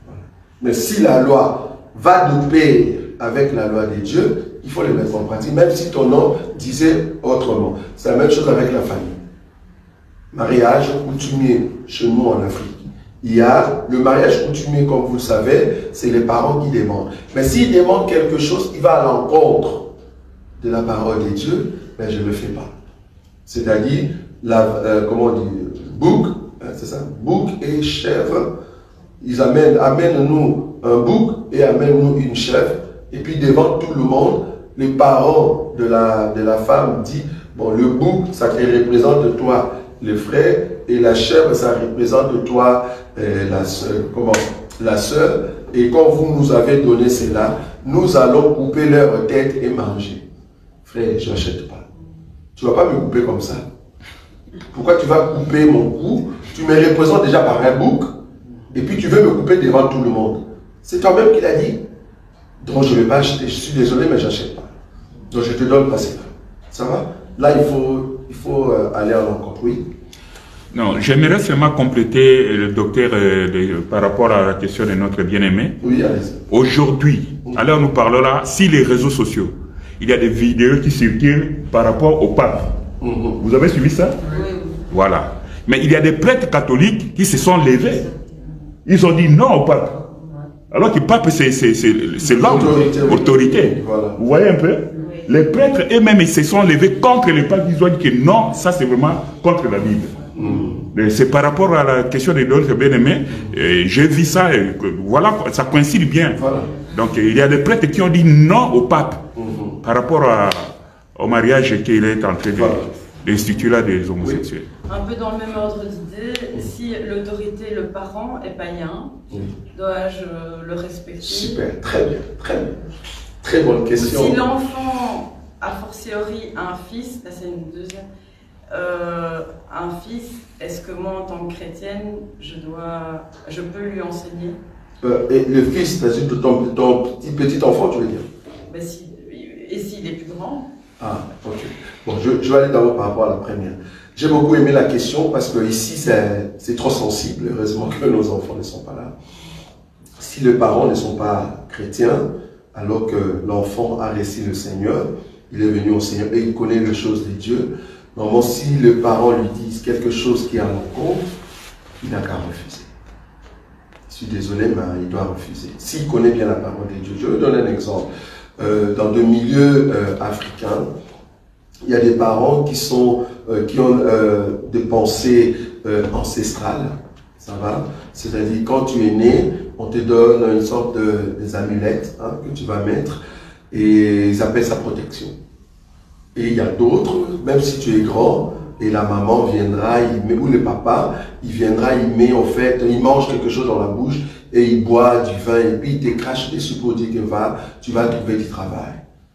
Voilà. Mais si la loi va de pair avec la loi de Dieu, il faut le mettre en pratique, même si ton nom disait autrement. C'est la même chose avec la famille. Mariage coutumier chez nous en Afrique. Il y a le mariage coutumier, comme vous le savez, c'est les parents qui demandent. Mais s'ils demandent quelque chose qui va à l'encontre de la parole de Dieu, ben je ne le fais pas. C'est-à-dire, comment on dit, bouc, c'est ça, bouc et chèvre, ils amènent-nous un bouc et amènent-nous une chèvre, et puis devant tout le monde, les parents de la femme disent, bon, le bouc, ça te représente toi, les frères, et la chèvre, ça représente toi, la sœur, et quand vous nous avez donné cela, nous allons couper leur tête et manger. Frère, je n'achète pas. Tu ne vas pas me couper comme ça. Pourquoi tu vas couper mon cou? Tu me représentes déjà par un bouc, et puis tu veux me couper devant tout le monde. C'est toi-même qui l'as dit. Donc je ne vais pas acheter, je suis désolé, mais je n'achète pas. Donc je te donne pas cela. Ça va? Là, il faut aller à l'encontre. Oui.
Non, j'aimerais seulement compléter le docteur par rapport à la question de notre bien-aimé.
Oui, allez-y.
Aujourd'hui, alors nous parlons là, si les réseaux sociaux, il y a des vidéos qui circulent par rapport au pape. Vous avez suivi ça?
Oui.
Voilà. Mais il y a des prêtres catholiques qui se sont levés. Ils ont dit non au pape. Alors que le pape, c'est l'homme, autorité.
Voilà.
Vous voyez un peu? Les prêtres eux-mêmes, ils se sont levés contre le pape. Ils ont dit que non, ça c'est vraiment contre la Bible. C'est par rapport à la question des dons bien-aimés. J'ai vu ça, et voilà, ça coïncide bien.
Voilà.
Donc il y a des prêtres qui ont dit non au pape par rapport au mariage qu'il est en train d'instituer là des homosexuels.
Un peu dans le même ordre d'idée, si l'autorité, le parent est païen, dois-je le respecter?
Super, très bien, très bien. Très bonne question.
Si l'enfant, a fortiori, a un fils, là c'est une deuxième, un fils, est-ce que moi en tant que chrétienne, je peux lui enseigner?
Et le fils, c'est-à-dire de ton petit enfant, tu veux dire?
Ben, et s'il est plus grand?
Ah, ok. Bon, je vais aller d'abord par rapport à la première. J'ai beaucoup aimé la question parce que ici c'est trop sensible. Heureusement que nos enfants ne sont pas là. Si les parents ne sont pas chrétiens, alors que l'enfant a reçu le Seigneur, il est venu au Seigneur et il connaît les choses de Dieu. Normalement, si les parents lui disent quelque chose qui est à l'encontre, il n'a qu'à refuser. Je suis désolé, mais il doit refuser. S'il connaît bien la parole de Dieu. Je vais donner un exemple. Dans des milieux africains, il y a des parents qui ont des pensées ancestrales. Ça va? C'est-à-dire, quand tu es né, on te donne une sorte des amulettes que tu vas mettre et ils appellent ça protection. Et il y a d'autres, même si tu es grand, et la maman viendra, ou le papa, il viendra, il met en fait, il mange quelque chose dans la bouche et il boit du vin et puis il te crache dessus pour dire que tu vas trouver du travail.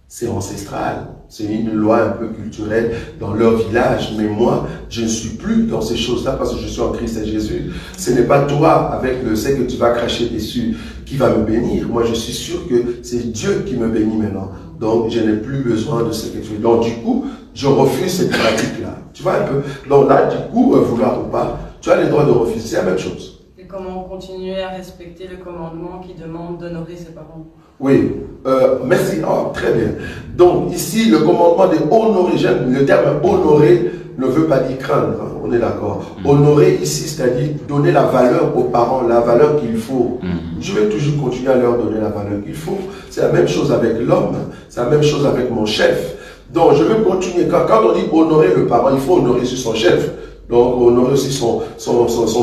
C'est ancestral, c'est une loi un peu culturelle dans leur village. Mais moi, je ne suis plus dans ces choses-là parce que je suis en Christ et Jésus. Ce n'est pas toi, avec le fait que tu vas cracher dessus, qui va me bénir. Moi, je suis sûr que c'est Dieu qui me bénit maintenant. Donc, je n'ai plus besoin de ce que tu fais. Donc, du coup, je refuse cette pratique-là. Tu vois un peu? Donc là, du coup, vouloir ou pas, tu as le droit de refuser. C'est la même chose. Et
comment continuer à respecter le commandement qui demande d'honorer ses parents?
Oui, merci. Oh, très bien. Donc, ici, le commandement de honorer, le terme honorer ne veut pas dire craindre, hein, on est d'accord. Honorer ici, c'est-à-dire donner la valeur aux parents, la valeur qu'il faut. Je vais toujours continuer à leur donner la valeur qu'il faut. C'est la même chose avec l'homme, c'est la même chose avec mon chef. Donc, je vais continuer. Quand on dit honorer le parent, il faut honorer aussi son chef. Donc, honorer aussi son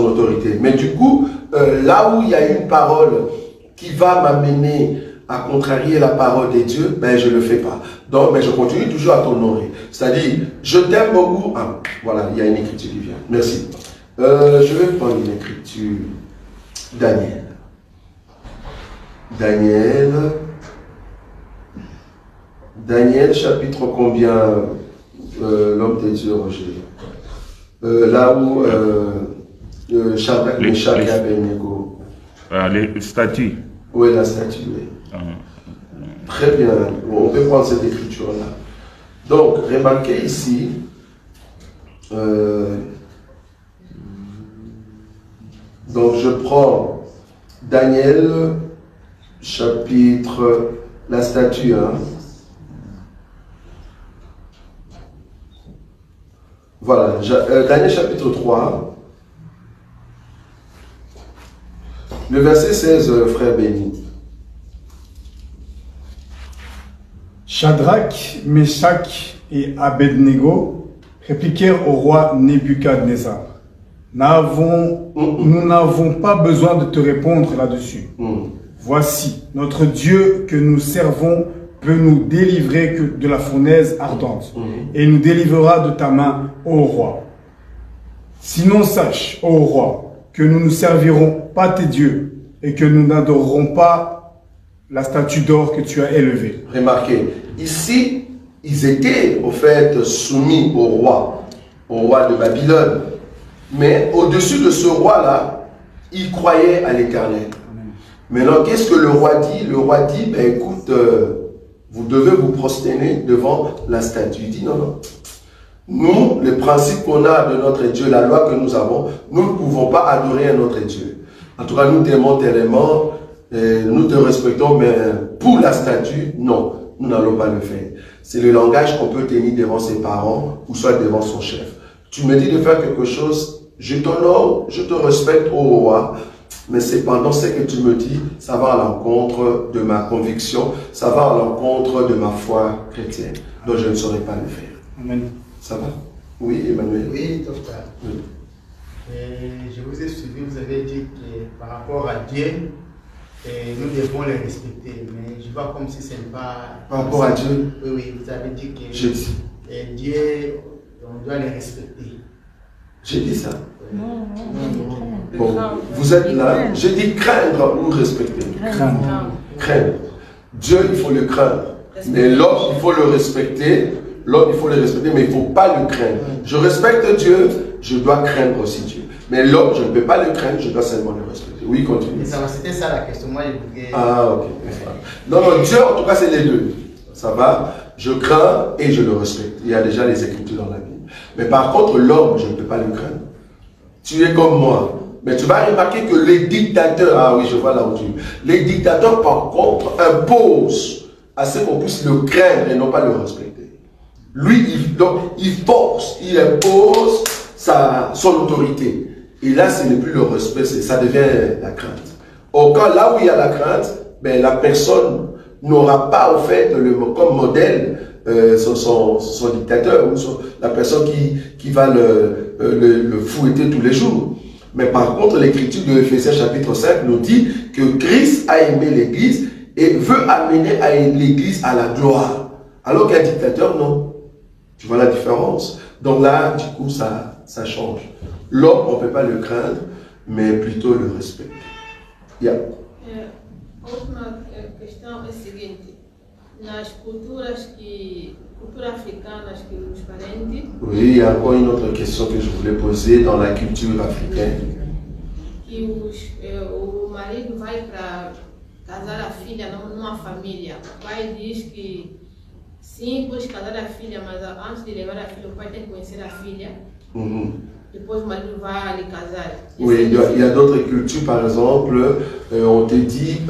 autorité. Mais du coup, là où il y a une parole qui va m'amener à contrarier la parole de Dieu, ben je ne le fais pas. Donc, mais je continue toujours à t'honorer. C'est-à-dire, je t'aime beaucoup. Ah, voilà, il y a une écriture qui vient. Merci. Je vais prendre une écriture. Daniel. Daniel, chapitre combien, l'homme de Dieu, Roger? Là où Shadrach, Meshach et Abednego.
Les statues.
Oui, la statue, oui. Très bien, on peut prendre cette écriture-là. Donc, remarquez ici, donc je prends Daniel, chapitre, la statue, hein. Voilà, Daniel chapitre 3, le verset 16, frère béni.
Shadrach, Meshach et Abednego répliquèrent au roi Nebuchadnezzar. Nous n'avons pas besoin de te répondre là-dessus. Voici, notre Dieu que nous servons peut nous délivrer de la fournaise ardente et nous délivrera de ta main, ô roi. Sinon sache, ô roi, que nous ne servirons pas tes dieux et que nous n'adorerons pas la statue d'or que tu as élevée.
Remarquez, ici, ils étaient au fait soumis au roi de Babylone. Mais au-dessus de ce roi-là, ils croyaient à l'Éternel. Maintenant, qu'est-ce que le roi dit? Le roi dit, ben écoute, vous devez vous prosterner devant la statue. Il dit non, non. Nous, le principe qu'on a de notre Dieu, la loi que nous avons, nous ne pouvons pas adorer un autre Dieu. En tout cas, nous t'aimons tellement, nous te respectons, mais pour la statue, non, nous n'allons pas le faire. C'est le langage qu'on peut tenir devant ses parents ou soit devant son chef. Tu me dis de faire quelque chose, je t'honore, je te respecte au roi, mais cependant, ce que tu me dis, ça va à l'encontre de ma conviction, ça va à l'encontre de ma foi chrétienne. Donc je ne saurais pas le faire.
Amen.
Ça va? Oui, Emmanuel.
Oui, docteur.
Oui.
Je vous ai suivi, vous avez dit que par rapport à Dieu, nous devons le respecter. Mais je vois comme si ce n'est pas...
Par rapport à Dieu?
Oui, oui, vous avez dit que
Jésus.
Dieu, on doit le respecter.
J'ai dit ça.
Non.
Bon, vous êtes là. J'ai dit craindre ou respecter. Craindre. Dieu, il faut le craindre. Mais l'homme, il faut le respecter. L'homme, il faut le respecter, mais il ne faut pas le craindre. Je respecte Dieu, je dois craindre aussi Dieu. Mais l'homme, je ne peux pas le craindre, je dois seulement le respecter. Oui, continue.
C'était ça la question. Moi, je voulais...
Ah, ok. Non, Dieu, en tout cas, c'est les deux. Ça va? Je crains et je le respecte. Il y a déjà les Écritures dans la Bible. Mais par contre, l'homme, je ne peux pas le craindre. Tu es comme moi. Mais tu vas remarquer que les dictateurs, ah oui, je vois là où tu es. Les dictateurs, par contre, imposent à ce qu'on puisse le craindre et non pas le respecter. Lui, il force, il impose son autorité. Et là, ce n'est plus le respect, ça devient la crainte. Au cas là où il y a la crainte, ben, la personne n'aura pas, au fait, comme modèle son dictateur ou la personne qui va le fouetter tous les jours. Mais par contre, l'écriture de Ephésiens chapitre 5 nous dit que Christ a aimé l'Église et veut amener l'Église à la gloire. Alors qu'un dictateur, non. Tu vois la différence? Donc là, du coup, ça change. L'homme, on ne peut pas le craindre, mais plutôt le respecter. Yeah.
Outra questão é a seguinte: nas cultura africana, que os parentes.
Oui, il y a encore une autre question que je voulais poser dans la culture africaine.
Que o marido vai para casar a filha numa família. O pai diz que sim, pode casar a filha, mas antes de levar a filha, o pai tem que conhecer a filha. Depois o marido vai lhe casar.
Oui, il y a d'autres cultures, par exemple, on te dit,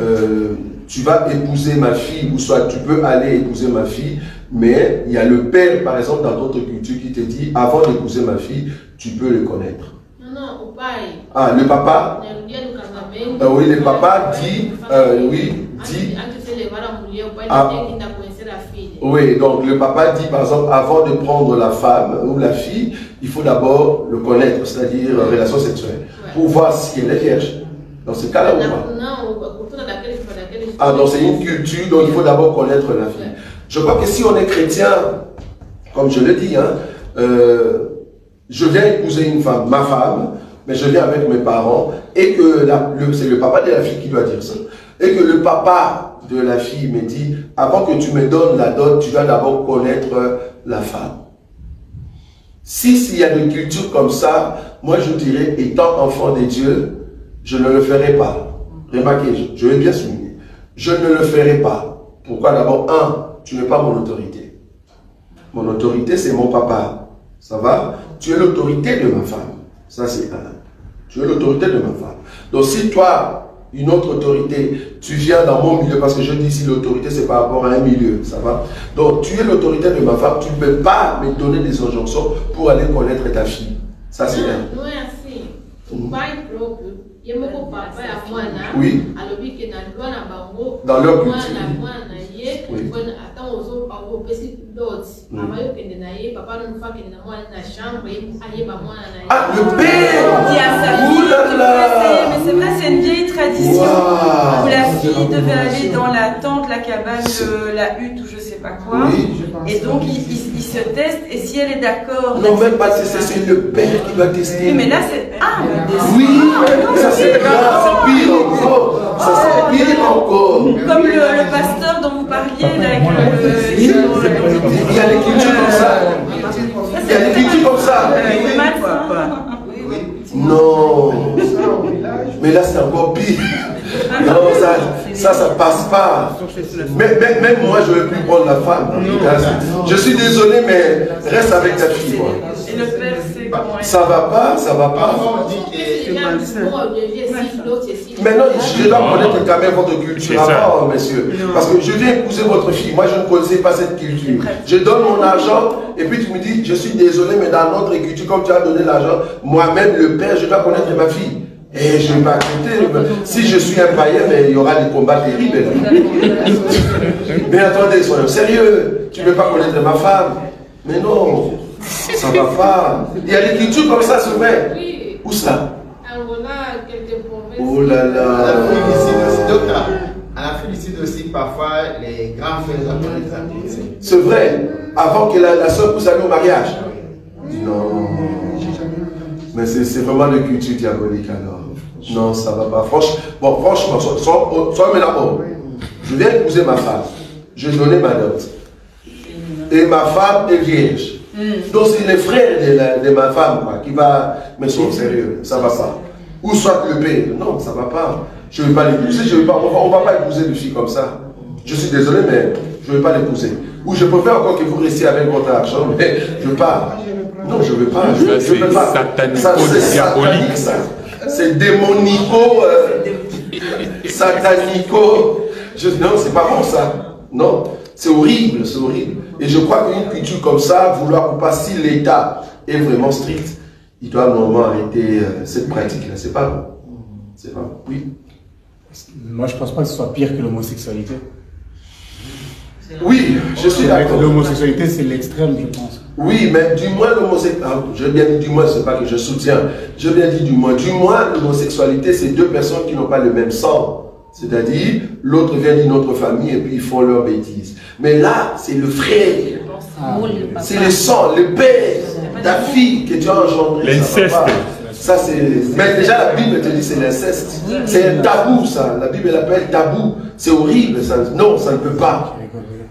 tu vas épouser ma fille, ou soit tu peux aller épouser ma fille, mais il y a le père, par exemple, dans d'autres cultures qui te dit, avant d'épouser ma fille, tu peux le connaître.
Non, o pai.
Ah, le papa?
No dia do casamento.
Oui, le papa dit, dit.
Antes de levar a mulher, o pai tem que ainda conhecer a filha.
Oui, donc le papa dit, par exemple, avant de prendre la femme ou la fille, il faut d'abord le connaître, c'est-à-dire relation sexuelle, pour voir si elle est vierge. Dans ce cas-là ou pas? Ah, donc c'est une culture, donc il faut d'abord connaître la fille. Je crois que si on est chrétien, comme je le dis, je viens épouser une femme, ma femme, mais je viens avec mes parents, et que c'est le papa de la fille qui doit dire ça. Et que le papa de la fille me dit, avant que tu me donnes la dot, tu dois d'abord connaître la femme. S'il y a des cultures comme ça, moi je dirais, étant enfant de Dieu, je ne le ferai pas. Remarquez, je vais bien souligner. Je ne le ferai pas. Pourquoi? D'abord, tu n'es pas mon autorité. Mon autorité, c'est mon papa. Ça va? Tu es l'autorité de ma femme. Ça, c'est un. Tu es l'autorité de ma femme. Donc, si toi, une autre autorité, tu viens dans mon milieu, parce que je dis ici l'autorité, c'est par rapport à un milieu, ça va? Donc, tu es l'autorité de ma femme, tu ne peux pas me donner des injonctions pour aller connaître ta fille. Ça, c'est un.
Non, é assim. O pai próprio, e meu papai, a mãe,
oui. Dans leur culture. Ah, le père
dit à sa fille, mais c'est vrai, c'est une vieille tradition où la fille devait aller dans la tente, la cabane, la hutte ou je sais pas quoi.
Oui.
Et donc il se teste et si elle est d'accord.
Non, même pas tester, c'est le père qui va tester.
Oui, mais là c'est. Ah,
oui, ça c'est grave, c'est pire encore. Ça c'est pire encore.
Comme le pasteur dont vous parliez, là, avec
il y a des cultures comme ça. Il y a des cultures comme ça. Non. Mais là c'est encore pire. Non, ça passe pas. Même moi, je ne veux plus prendre la femme. Je suis désolé, mais reste avec ta fille. Moi.
Et le père, c'est comment?
Ça va pas, ça va pas. Maintenant, je dois connaître quand même votre culture avant, messieurs. Parce que je viens épouser votre fille. Moi, je ne connaissais pas cette culture. Je donne mon argent et puis tu me dis, je suis désolé, mais dans notre culture, comme tu as donné l'argent, moi-même, le père, je dois connaître ma fille. Et je ne vais pas accepter. Si je suis un païen, mais il y aura des combats terribles. Mais attendez, soyons sérieux. Tu ne veux pas connaître ma femme. Mais non, ça ne va pas. Il y a l'écriture comme ça, c'est vrai.
Oui.
Où ça?
Angola, quelques provinces.
Oh là là.
En Afrique du Sud aussi, parfois, les grands frères appellent les amis.
C'est vrai. Avant que la soeur puisse aller au mariage. Non. Mais c'est vraiment de culture diabolique alors. Non, ça va pas. Franchement, sois là-haut. Je viens d'épouser ma femme. Je donnais ma dot. Et ma femme est vierge. Donc c'est les frères de ma femme quoi, qui va. Mais sois sérieux, ça va pas. Ou soit le père. Non, ça va pas. Je ne vais pas l'épouser, on ne va pas épouser une fille comme ça. Je suis désolé, mais je ne vais pas l'épouser. Ou je préfère encore que vous restiez avec votre argent, mais je pars. Non, je ne veux pas. Je ne veux pas. C'est satanique, ça. C'est démonico, satanico. Non, c'est pas bon ça. Non, c'est horrible, c'est horrible. Et je crois qu'une culture comme ça, vouloir ou pas, si l'État est vraiment strict, il doit normalement arrêter cette pratique-là. C'est pas bon. C'est pas bon. Oui.
Moi, je ne pense pas que ce soit pire que l'homosexualité.
Oui, je suis d'accord.
L'homosexualité, c'est l'extrême, je pense.
Oui, mais du moins l'homosexualité, je viens dire du moins, c'est pas que je soutiens, je viens dire du moins l'homosexualité, c'est deux personnes qui n'ont pas le même sang. C'est-à-dire, l'autre vient d'une autre famille et puis ils font leurs bêtises. Mais là, c'est le frère, c'est le sang, le père, ta fille que tu as engendré.
L'inceste.
Ça, c'est. Mais déjà, la Bible te dit c'est l'inceste. C'est un tabou, ça. La Bible l'appelle tabou. C'est horrible. Ça. Non, ça ne peut pas.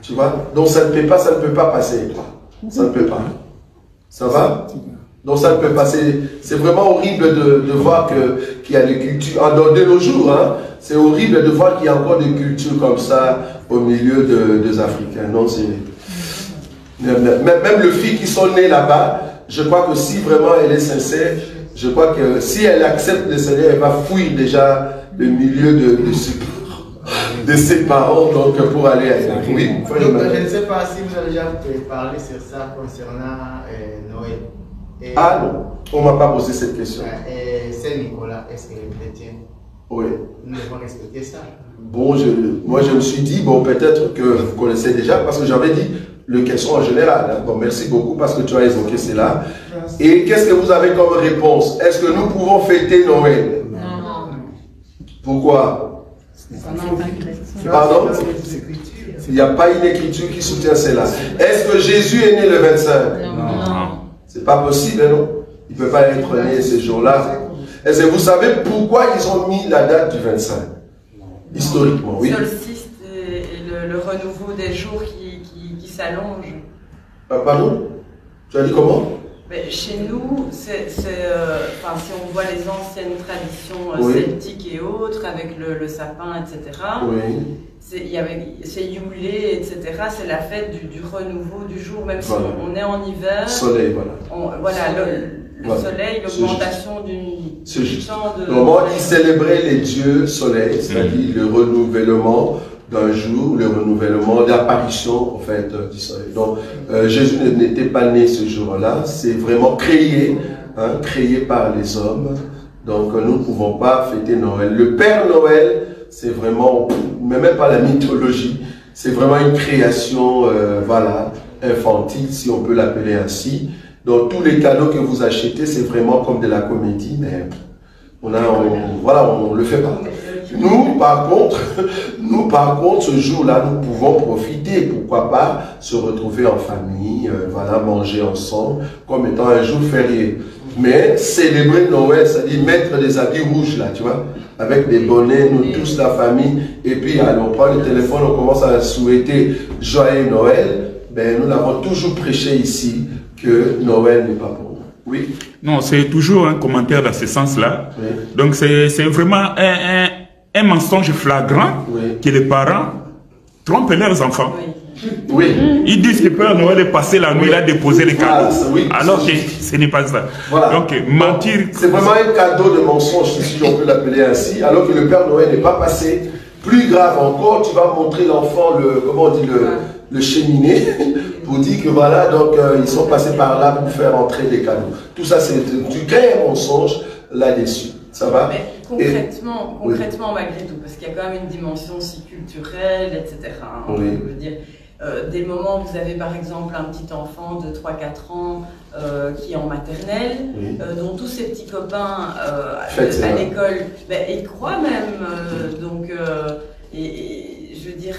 Tu vois? Donc, ça ne peut pas passer. Ça ne peut pas. Ça va? Donc, ça ne peut pas. C'est vraiment horrible de voir qu'il y a des cultures. De nos jours, hein, c'est horrible de voir qu'il y a encore des cultures comme ça au milieu des Africains. Non, c'est. Même les filles qui sont nées là-bas, je crois que si vraiment elle est sincère, je crois que si elle accepte le Seigneur, elle va fuir déjà le milieu de ses parents donc pour aller à l'église. Oui.
Donc, je ne sais pas si vous avez déjà parlé sur ça concernant Noël.
Ah non, on ne m'a pas posé cette question.
Saint-Nicolas, est-ce qu'il est chrétien?
Oui.
Nous devons respecter ça.
Bon, moi je me suis dit, bon peut-être que vous connaissez déjà, parce que j'avais dit le question en général. Hein. Bon, merci beaucoup parce que tu as évoqué cela. Et qu'est-ce que vous avez comme réponse? Est-ce que nous pouvons fêter Noël?
Non.
Pourquoi? Pardon? Il n'y a pas une écriture qui soutient cela. Est-ce que Jésus est né le 25?
Non.
C'est pas possible, non? Il ne peut pas être né ce jour-là. Est-ce que vous savez pourquoi ils ont mis la date du 25? Historiquement, oui.
Le solstice et le renouveau des jours qui s'allongent.
Pardon? Tu as dit comment?
Mais chez nous, si on voit les anciennes traditions
oui.
celtiques et autres, avec le sapin, etc.,
oui.
c'est Yulé, etc., c'est la fête du renouveau du jour, même
voilà.
si on est en hiver.
Soleil, voilà.
Le soleil, l'augmentation du temps de...
Normalement, ils célébraient les dieux soleil, c'est-à-dire le renouvellement d'un jour, le renouvellement, l'apparition en fait du soleil. Donc Jésus n'était pas né ce jour-là, c'est vraiment créé, hein, créé par les hommes. Donc nous ne pouvons pas fêter Noël. Le Père Noël, c'est vraiment, mais même pas la mythologie, c'est vraiment une création, voilà, infantile, si on peut l'appeler ainsi. Donc tous les cadeaux que vous achetez, c'est vraiment comme de la comédie, mais on le fait pas. Nous, par contre, ce jour-là, nous pouvons profiter, pourquoi pas, se retrouver en famille, voilà, manger ensemble, comme étant un jour férié. Mais célébrer Noël, c'est-à-dire mettre des habits rouges, là, tu vois, avec des bonnets, nous tous, la famille, et puis allez, on prend le téléphone, on commence à souhaiter joyeux Noël, ben nous l'avons toujours prêché ici, que Noël n'est pas pour nous. Oui.
Non, c'est toujours un commentaire dans ce sens-là.
Oui.
Donc c'est vraiment un mensonge flagrant
oui.
que les parents trompent leurs enfants.
Oui.
Ils disent que Père Noël est passé la nuit, il a déposé les cadeaux.
Oui.
Alors que ce n'est pas ça.
Voilà.
Donc mentir...
C'est vraiment un cadeau de mensonge, si on peut l'appeler ainsi, alors que le Père Noël n'est pas passé. Plus grave encore, tu vas montrer l'enfant, le cheminée, pour dire que voilà, donc ils sont passés par là pour faire entrer des cadeaux. Tout ça, tu crées un mensonge là-dessus. Ça va?
Mais concrètement malgré tout, parce qu'il y a quand même une dimension aussi culturelle, etc. Hein,
oui.
Je veux dire, des moments où vous avez par exemple un petit enfant de 3-4 ans qui est en maternelle,
oui.
Dont tous ses petits copains à l'école, ben, ils croient même, et je veux dire,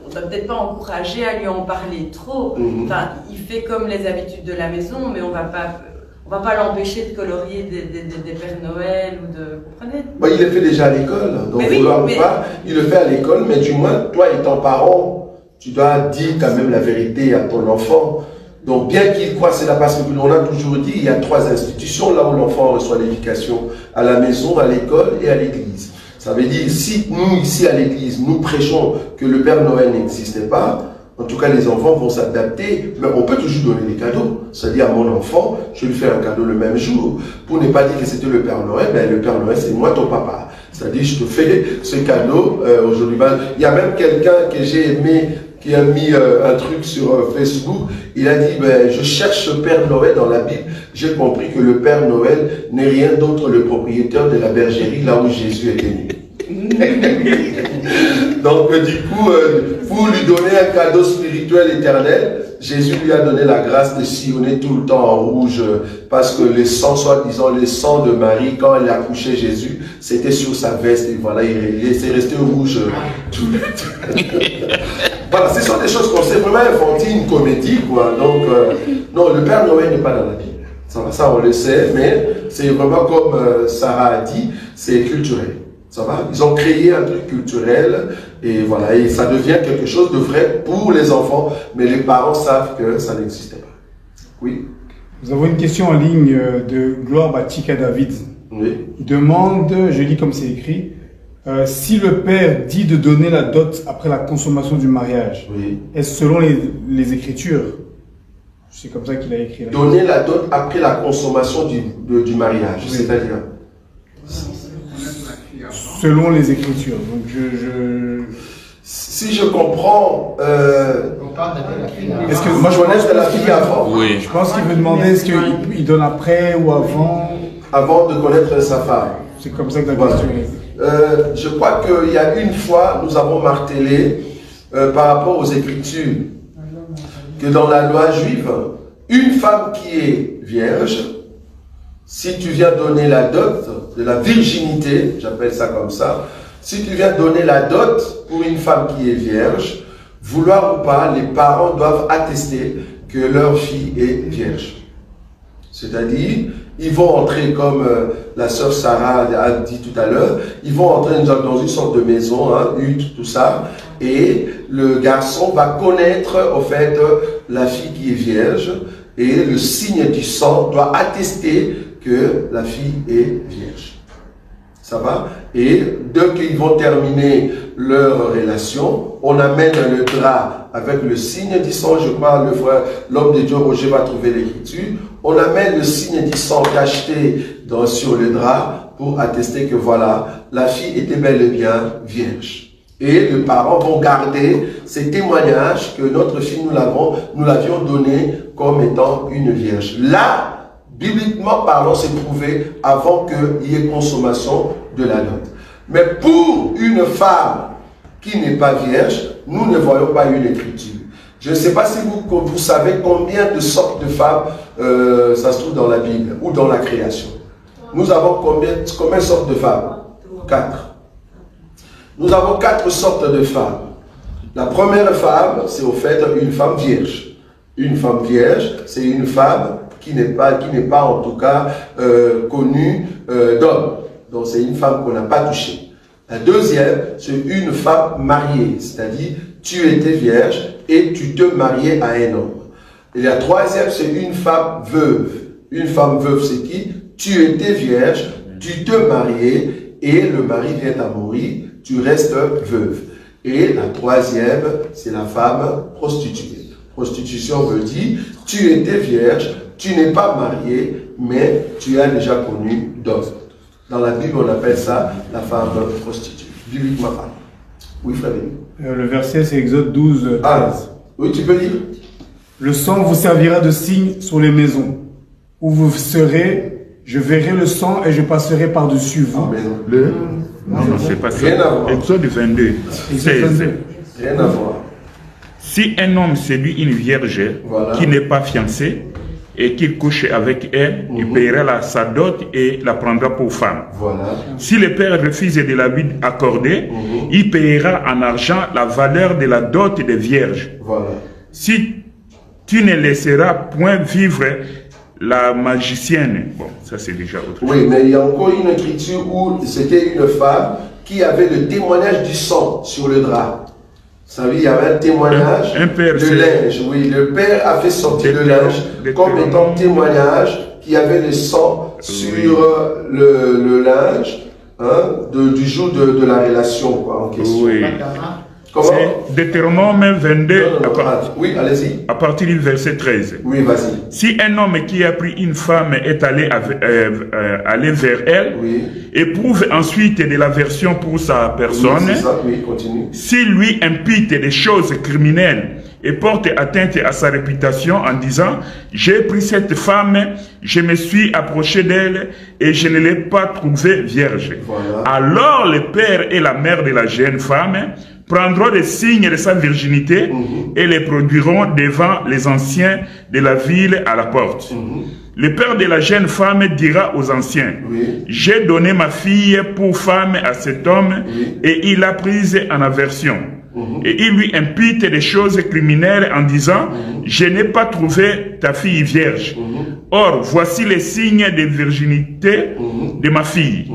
on ne doit peut-être pas encourager à lui en parler trop. Enfin, il fait comme les habitudes de la maison, mais on va pas l'empêcher de colorier des Pères Noël ou de... Vous comprenez?
Bah, il le fait déjà à l'école, donc vouloir ou pas, il le fait à l'école, mais du moins, toi étant parent, tu dois dire quand même la vérité à ton enfant. Donc, bien qu'il croit, c'est là parce qu'on a toujours dit, il y a 3 institutions là où l'enfant reçoit l'éducation, à la maison, à l'école et à l'église. Ça veut dire, si nous, ici à l'église, nous prêchons que le Père Noël n'existait pas, en tout cas, les enfants vont s'adapter, mais on peut toujours donner des cadeaux. C'est-à-dire, à mon enfant, je lui fais un cadeau le même jour. Pour ne pas dire que c'était le Père Noël, ben, le Père Noël, c'est moi ton papa. C'est-à-dire, je te fais ce cadeau aujourd'hui. Il y a même quelqu'un que j'ai aimé, qui a mis un truc sur Facebook. Il a dit, ben, je cherche le Père Noël dans la Bible. J'ai compris que le Père Noël n'est rien d'autre que le propriétaire de la bergerie, là où Jésus était né. Donc, du coup, pour lui donner un cadeau spirituel éternel, Jésus lui a donné la grâce de sillonner tout le temps en rouge, parce que le sang, soi-disant, le sang de Marie, quand elle a accouché Jésus, c'était sur sa veste, et voilà, il s'est resté rouge tout le temps. Voilà, ce sont des choses qu'on sait vraiment inventer, une comédie, quoi. Donc, non, le Père Noël n'est pas dans la Bible. Ça, on le sait, mais c'est vraiment comme Sarah a dit, c'est culturel. Ça va? Ils ont créé un truc culturel et voilà, et ça devient quelque chose de vrai pour les enfants, mais les parents savent que ça n'existait pas. Oui.
Nous avons une question en ligne de Gloire Batika David.
Oui.
Il demande, je lis comme c'est écrit, si le père dit de donner la dot après la consommation du mariage,
oui.
Est-ce selon les Écritures? C'est comme ça qu'il a écrit.
Donner la dot après la consommation du mariage, oui. C'est-à-dire
selon les Écritures. Donc
si je comprends,
on parle de la fille.
Est-ce que moi je connais de la fille avant?
Oui.
Je pense qu'il veut demander est-ce qu'il donne après ou avant.
Avant de connaître sa femme.
C'est comme ça que la
voilà.
question est.
Je crois qu'il y a une fois, nous avons martelé par rapport aux Écritures que dans la loi juive, une femme qui est vierge, si tu viens donner la dot de la virginité, j'appelle ça comme ça, si tu viens donner la dot pour une femme qui est vierge, vouloir ou pas, les parents doivent attester que leur fille est vierge. C'est-à-dire, ils vont entrer comme la sœur Sarah a dit tout à l'heure, ils vont entrer dans une sorte de maison, hein, hutte, tout ça, et le garçon va connaître au fait la fille qui est vierge, et le signe du sang doit attester que la fille est vierge. Ça va? Et dès qu'ils vont terminer leur relation, on amène le drap avec le signe du sang. Je crois le frère, l'homme de Dieu Roger va trouver l'écriture. On amène le signe du sang cacheté sur le drap pour attester que voilà, la fille était bel et bien vierge. Et les parents vont garder ces témoignages que notre fille, nous l'avions donné comme étant une vierge. Là, bibliquement parlant, c'est prouvé avant qu'il y ait consommation de la dot. Mais pour une femme qui n'est pas vierge, nous ne voyons pas une écriture. Je ne sais pas si vous savez combien de sortes de femmes ça se trouve dans la Bible ou dans la création. Nous avons combien de sortes de femmes? 4. Nous avons 4 sortes de femmes. La première femme, c'est au fait une femme vierge. Une femme vierge, c'est une femme qui n'est pas en tout cas connue d'homme. Donc c'est une femme qu'on n'a pas touchée. La deuxième, c'est une femme mariée, c'est-à-dire tu étais vierge et tu te mariais à un homme. Et la troisième, c'est une femme veuve. Une femme veuve, c'est qui? Tu étais vierge, tu te mariais et le mari vient à mourir, tu restes veuve. Et la troisième, c'est la femme prostituée. Prostitution veut dire, tu étais vierge, tu n'es pas marié, mais tu as déjà connu d'homme. Dans la Bible, on appelle ça la femme prostituée. Bibliquement parlant. Oui, Frédéric.
Le verset, c'est Exode 12, 13.
Ah, oui, tu peux lire.
Le sang vous servira de signe sur les maisons où vous serez je verrai le sang et je passerai par-dessus vous.
Amen.
Non, c'est pas ça.
Rien à voir.
Exode 22, 16.
Rien à voir.
Si un homme séduit une vierge qui n'est pas fiancée et qu'il couche avec elle, il paiera sa dot et la prendra pour femme.
Voilà.
Si le père refuse de la lui accorder, il paiera en argent la valeur de la dot des vierges.
Voilà.
Si tu ne laisseras point vivre la magicienne, bon, ça c'est déjà autre chose.
Oui, mais il y a encore une écriture où c'était une femme qui avait le témoignage du sang sur le drap. Vous savez, il y avait un témoignage
Un père,
de linge. Oui, le père a fait sortir le linge comme étant témoignage qu'il y avait le sang sur le linge du jour de la relation quoi, en question.
Oui.
Comment?
C'est Deutéronome 22,
oui, allez-y.
à partir du verset 13.
Oui, vas-y.
Si un homme qui a pris une femme est allé vers elle, éprouve ensuite de l'aversion pour sa personne,
Oui, c'est ça, oui, continue.
s'il lui impute des choses criminelles et porte atteinte à sa réputation en disant « J'ai pris cette femme, je me suis approché d'elle et je ne l'ai pas trouvée vierge.
Voilà. »
Alors le père et la mère de la jeune femme prendront les signes de sa virginité et les produiront devant les anciens de la ville à la porte. Le père de la jeune femme dira aux anciens, j'ai donné ma fille pour femme à cet homme et il l'a prise en aversion. Et il lui impute des choses criminelles en disant, je n'ai pas trouvé ta fille vierge. Or, voici les signes de virginité de ma fille.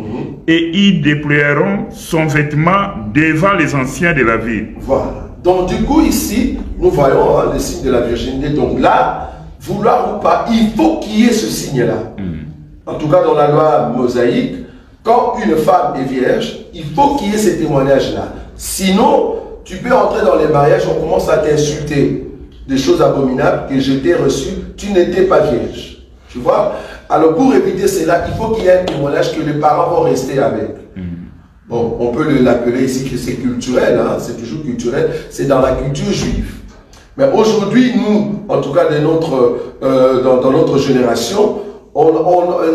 Et ils déploieront son vêtement devant les anciens de la ville.
Voilà. Donc du coup ici, nous voyons le signe de la virginité. Donc là, vouloir ou pas, il faut qu'il y ait ce signe-là. En tout cas dans la loi mosaïque, quand une femme est vierge, il faut qu'il y ait ces témoignages-là. Sinon, tu peux entrer dans les mariages, on commence à t'insulter. Des choses abominables que je t'ai reçues, tu n'étais pas vierge. Tu vois? Alors pour éviter cela, il faut qu'il y ait un témoignage que les parents vont rester avec. Bon, on peut l'appeler ici que c'est culturel, hein, c'est toujours culturel, c'est dans la culture juive. Mais aujourd'hui, nous, en tout cas dans notre génération,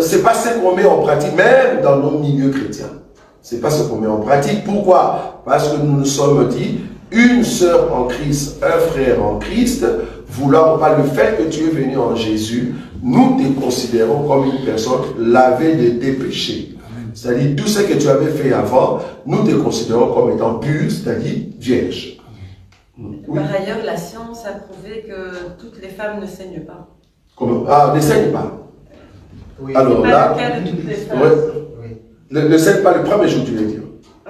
c'est pas ce qu'on met en pratique, même dans nos milieux chrétiens. C'est pas ce qu'on met en pratique. Pourquoi? Parce que nous nous sommes dit, une sœur en Christ, un frère en Christ, vouloir ou pas le fait que tu es venu en Jésus, nous te considérons comme une personne lavée de tes péchés. C'est-à-dire, tout ce que tu avais fait avant, nous te considérons comme étant pur, c'est-à-dire vierge.
Par ailleurs, la science a prouvé que toutes les femmes ne saignent pas.
Comment? Ah, ne saigne pas.
Oui.
Alors là,
pas le cas de toutes les femmes.
Ne saigne pas le premier jour, tu veux dire.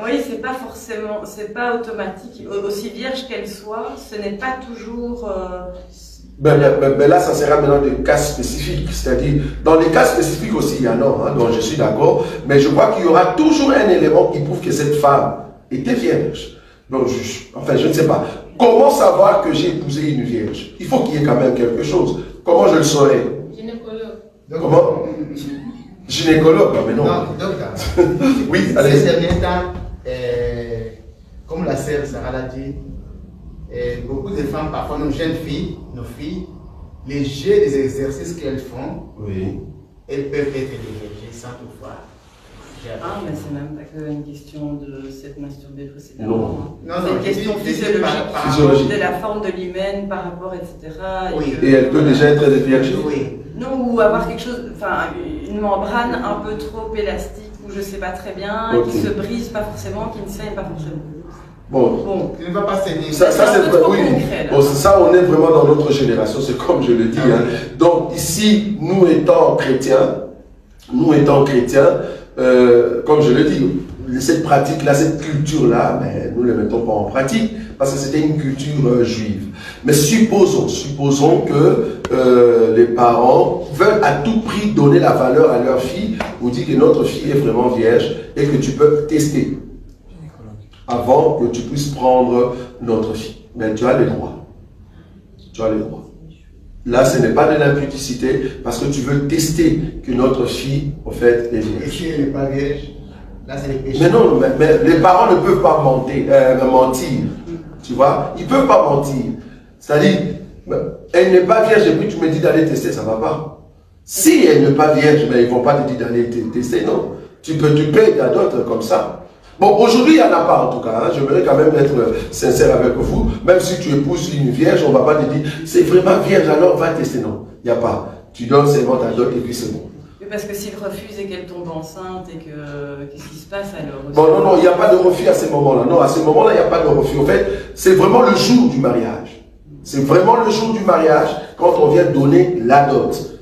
Oui, c'est pas forcément, c'est pas automatique. Aussi vierge qu'elle soit, ce n'est pas toujours...
là, ça sera maintenant des cas spécifiques. C'est-à-dire, dans les cas spécifiques aussi, il y en a, donc je suis d'accord. Mais je crois qu'il y aura toujours un élément qui prouve que cette femme était vierge. Donc, je ne sais pas. Comment savoir que j'ai épousé une vierge? Il faut qu'il y ait quand même quelque chose. Comment je le saurais?
Gynécologue.
Comment? Gynécologue, mais non. Oui, allez.
Ces derniers temps, comme la sœur Sarah l'a dit, beaucoup de femmes, parfois nos jeunes filles, nos filles, les jeux des exercices qu'elles font, elles peuvent être dégagées sans toutefois.
Ah, mais c'est même pas qu'une question de cette masturbée précédemment.
Non,
c'est une question physiologique de la forme de l'hymen par rapport, etc.
Et elle peut déjà être vierge.
Non, ou avoir quelque chose, enfin, une membrane un peu trop élastique, ou je sais pas très bien, qui se brise pas forcément, qui ne saigne pas forcément.
Bon,
tu ne vas pas saigner.
Ça c'est vrai, oui. Bon, ça, on est vraiment dans notre génération, c'est comme je le dis. Donc, ici, nous étant chrétiens, comme je le dis, cette pratique-là, cette culture-là, nous ne la mettons pas en pratique parce que c'était une culture juive. Mais supposons que les parents veulent à tout prix donner la valeur à leur fille ou dire que notre fille est vraiment vierge et que tu peux tester avant que tu puisses prendre notre fille. Mais tu as les droits. Tu as les droits. Là, ce n'est pas de l'impudicité parce que tu veux tester que notre fille, en fait, est vierge.
Et si elle n'est pas vierge, là, c'est les péchés.
Mais non, mais les parents ne peuvent pas mentir. Tu vois, ils ne peuvent pas mentir. C'est-à-dire, elle n'est pas vierge et puis tu me dis d'aller tester, ça ne va pas. Si elle n'est pas vierge, mais ils ne vont pas te dire d'aller tester, non. Tu payes ta dot comme ça. Bon, aujourd'hui, il n'y en a pas en tout cas. Hein. J'aimerais quand même être sincère avec vous. Même si tu épouses une vierge, on ne va pas te dire, c'est vraiment vierge, alors va tester. Non, il n'y a pas. Tu donnes seulement ta dot et puis c'est bon.
Mais parce que s'il refuse et qu'elle tombe enceinte et que... Qu'est-ce qui se passe alors?
Bon, non, il n'y a pas de refus à ce moment-là. Non, à ce moment-là, il n'y a pas de refus. En fait, c'est vraiment le jour du mariage. C'est vraiment le jour du mariage quand on vient donner la dot.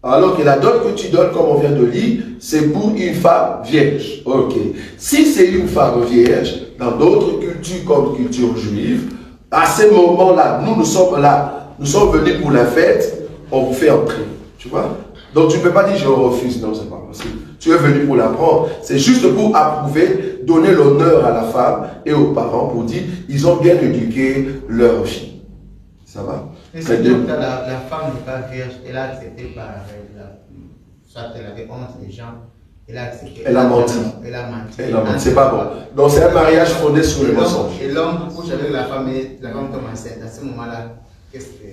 Alors que la dot que tu donnes, comme on vient de lire, c'est pour une femme vierge. Ok. Si c'est une femme vierge, dans d'autres cultures comme culture juive, à ce moment-là, nous sommes là, nous sommes venus pour la fête, on vous fait entrer. Tu vois? Donc tu ne peux pas dire je refuse, non, c'est pas possible. Tu es venu pour la prendre. C'est juste pour approuver, donner l'honneur à la femme et aux parents pour dire ils ont bien éduqué leur fille. Ça va?
Et c'est donc la femme n'est pas vierge, elle a accepté par soit elle avait honte des gens, elle a accepté.
Elle a menti.
Elle a menti.
Elle a menti. C'est pas bon. Donc c'est un mariage fondé sur le mensonge.
Et l'homme couche avec la femme et la femme tombe enceinte. À ce moment-là, qu'est-ce que...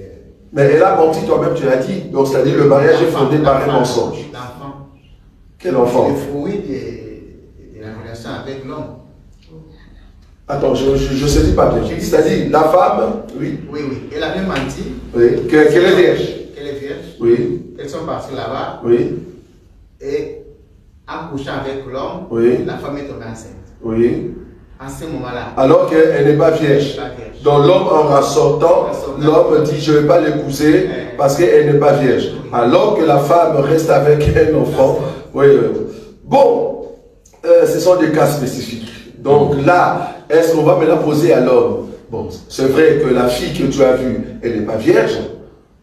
Mais elle a menti toi-même, tu l'as dit. Donc c'est-à-dire le mariage est fondé par un mensonge.
L'enfant.
Quel enfant?
Le fruit de la relation avec l'homme.
Attends, je ne sais pas bien. C'est-à-dire, la femme, oui.
Oui, oui. Elle avait menti.
Oui. Qu'elle est vierge.
Qu'elle est vierge.
Oui.
Elles sont parties là-bas.
Oui.
Et en couchant avec l'homme,
oui.
La femme est tombée enceinte.
Oui.
En ce moment-là.
Alors qu'elle n'est pas vierge. Donc l'homme en ressortant, l'homme dit je ne vais pas l'épouser parce qu'elle n'est pas vierge. Alors que la femme reste avec un enfant. Oui. Bon, ce sont des cas spécifiques. Donc là, est-ce qu'on va maintenant poser à l'homme? Bon, c'est vrai que la fille que tu as vue, elle n'est pas vierge,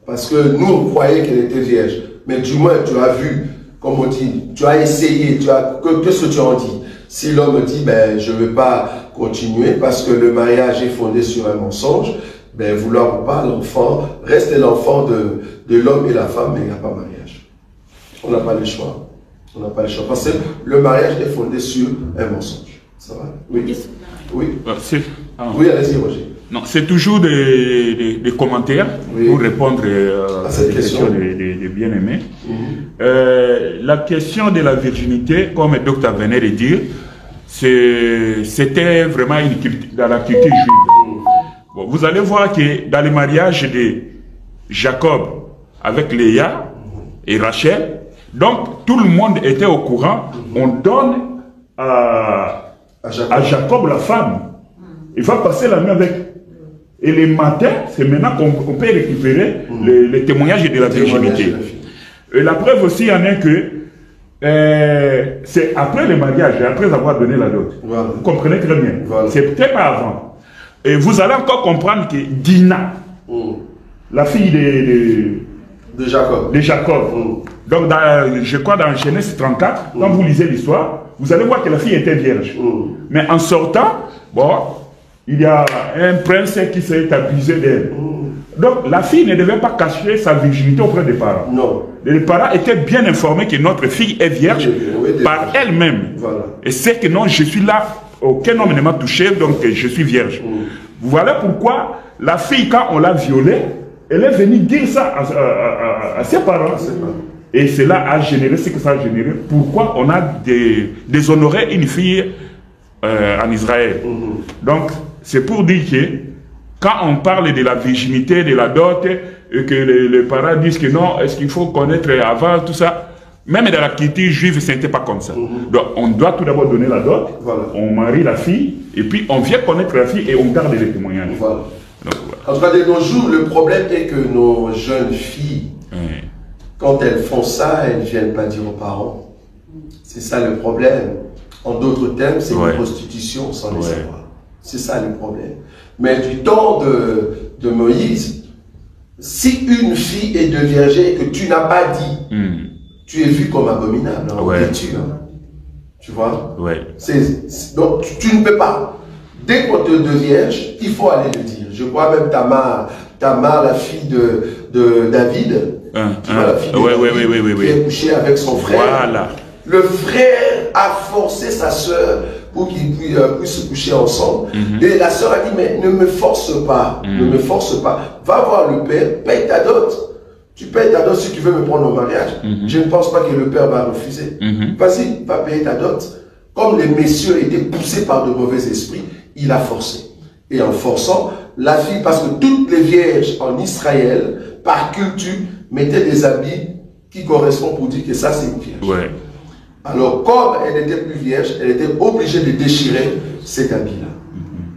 parce que nous, on croyait qu'elle était vierge. Mais du moins, tu as vu, comme on dit, tu as essayé, qu'est-ce que tu en dis? Si l'homme dit, ben, je ne veux pas continuer parce que le mariage est fondé sur un mensonge, ben, vouloir ou pas, l'enfant reste l'enfant de l'homme et la femme, mais il n'y a pas mariage. On n'a pas le choix. On n'a pas le choix, parce que le mariage est fondé sur un mensonge. Ça va? Oui. Oui. Oui, allez-y, Roger.
Non, c'est toujours des commentaires pour répondre à cette question des bien-aimés. La question de la virginité, comme le docteur venait de dire, c'était vraiment dans la culture juive. Bon, vous allez voir que dans le mariage de Jacob avec Léa et Rachel, donc tout le monde était au courant, on donne à Jacob la femme. Il va passer la nuit avec. Et le matin, c'est maintenant qu'on peut récupérer les témoignages de la virginité. Et la preuve aussi, il y en a que c'est après le mariage, et après avoir donné la dot. Voilà. Vous comprenez très bien. Voilà. C'est peut-être pas avant. Et vous allez encore comprendre que Dina, la fille de Jacob. Donc, je crois dans Genèse 34, quand vous lisez l'histoire, vous allez voir que la fille était vierge. Mais en sortant, bon, il y a un prince qui s'est abusé d'elle. Donc, la fille ne devait pas cacher sa virginité auprès des parents. Non. Les parents étaient bien informés que notre fille est vierge par elle-même. Voilà. Et c'est que non, je suis là, aucun homme ne m'a touché, donc je suis vierge. Voilà pourquoi la fille, quand on l'a violée, elle est venue dire ça à ses parents. Et cela a généré ce que ça a généré. Pourquoi on a déshonoré une fille en Israël. Donc, c'est pour dire que quand on parle de la virginité, de la dot, et que les parents disent que non, est-ce qu'il faut connaître avant, tout ça, même dans la culture juive, ce n'était pas comme ça. Donc, on doit tout d'abord donner la dot, on marie la fille, et puis on vient connaître la fille et on garde les témoignages.
Voilà. Donc, en tout cas, de nos jours, le problème est que nos jeunes filles, quand elles font ça, elles ne viennent pas dire aux parents. C'est ça le problème. En d'autres termes, c'est une prostitution sans le savoir. C'est ça le problème. Mais du temps de Moïse, si une fille est deviergée et que tu n'as pas dit, tu es vu comme abominable en lecture. Tu vois? Donc tu ne peux pas. Dès qu'on te devierge, il faut aller le dire. Je crois même Tamar, la fille de David, tu vois, la fille de David, qui est couchée avec son frère. Voilà. Le frère a forcé sa sœur pour qu'ils puissent se coucher ensemble. Et la sœur a dit, mais ne me force pas, ne me force pas. Va voir le père, paye ta dot. Tu payes ta dot si tu veux me prendre au mariage. Je ne pense pas que le père va refuser. Vas-y, va payer ta dot. Comme les messieurs étaient poussés par de mauvais esprits, il a forcé. Et en forçant, la fille, parce que toutes les vierges en Israël, par culture, mettaient des habits qui correspondent pour dire que ça c'est une vierge.
Ouais.
Alors, comme elle n'était plus vierge, elle était obligée de déchirer cet habit-là.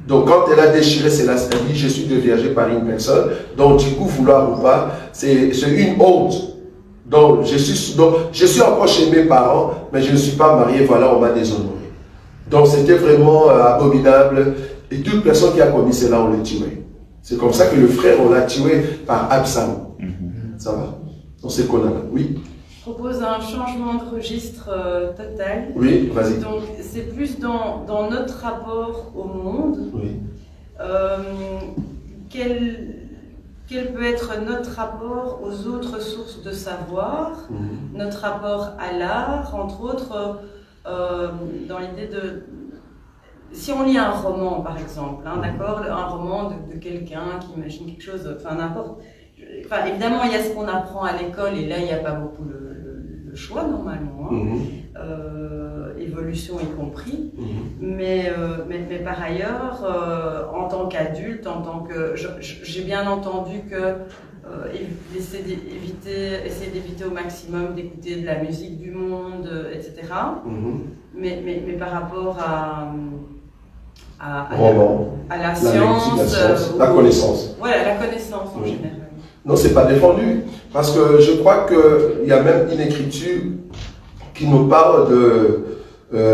Donc, quand elle a déchiré cet habit, je suis déviergé par une personne. Donc, du coup, vouloir ou pas, c'est une honte. Donc, je suis encore chez mes parents, mais je ne suis pas marié. Voilà, on m'a déshonoré. Donc, c'était vraiment abominable. Et toute personne qui a commis cela, on l'a tué. C'est comme ça que le frère, on l'a tué par Absalom. Ça va? Donc, c'est qu'on a. Oui.
Je propose un changement de registre total.
Oui, vas-y.
Donc, c'est plus dans notre rapport au monde.
Oui.
Quel peut être notre rapport aux autres sources de savoir, notre rapport à l'art, entre autres, dans l'idée de... Si on lit un roman, par exemple, hein, d'accord, un roman de quelqu'un qui imagine quelque chose, enfin n'importe... Enfin, évidemment, il y a ce qu'on apprend à l'école, et là, il n'y a pas beaucoup le choix, normalement, hein. Évolution y compris. Mais par ailleurs, en tant qu'adulte, en tant que... J'ai bien entendu que essayer d'éviter au maximum d'écouter de la musique du monde, etc. Mais par rapport à la science,
la connaissance.
Voilà, la connaissance en général.
Non, c'est pas défendu. Parce que je crois qu'il y a même une écriture qui nous parle de...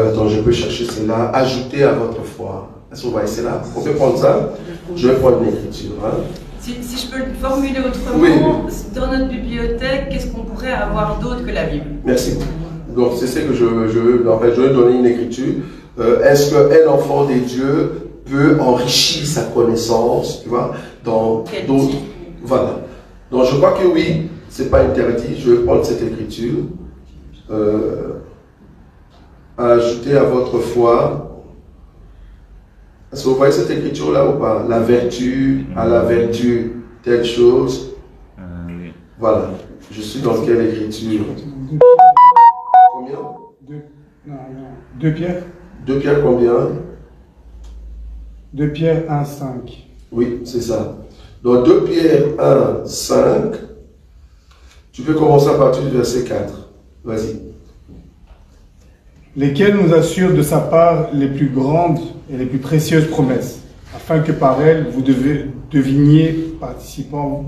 attends, je peux chercher cela. Ajouter à votre foi. Est-ce que vous voyez cela? On peut prendre ça. Je vais prendre une écriture. Hein.
Si je peux le formuler autrement,
oui.
Dans notre bibliothèque, qu'est-ce qu'on pourrait avoir d'autre que la Bible?
Merci. Donc, c'est ce que je veux. En fait, je vais donner une écriture. Est-ce qu'un enfant des dieux peut enrichir sa connaissance, tu vois, dans d'autres... Voilà. Donc, je crois que oui, c'est pas interdit. Je vais prendre cette écriture. Ajouter à votre foi. Est-ce que vous voyez cette écriture-là ou pas? La vertu, à la vertu, telle chose.
Oui.
Voilà. Je suis dans quelle écriture? Combien?
2 Pierre.
2 Pierre combien?
2 Pierre 1, 5.
Oui, c'est ça. Donc 2 Pierre 1, 5. Tu peux commencer à partir du verset 4. Vas-y.
Lesquels nous assurent de sa part les plus grandes et les plus précieuses promesses, afin que par elles vous deveniez participants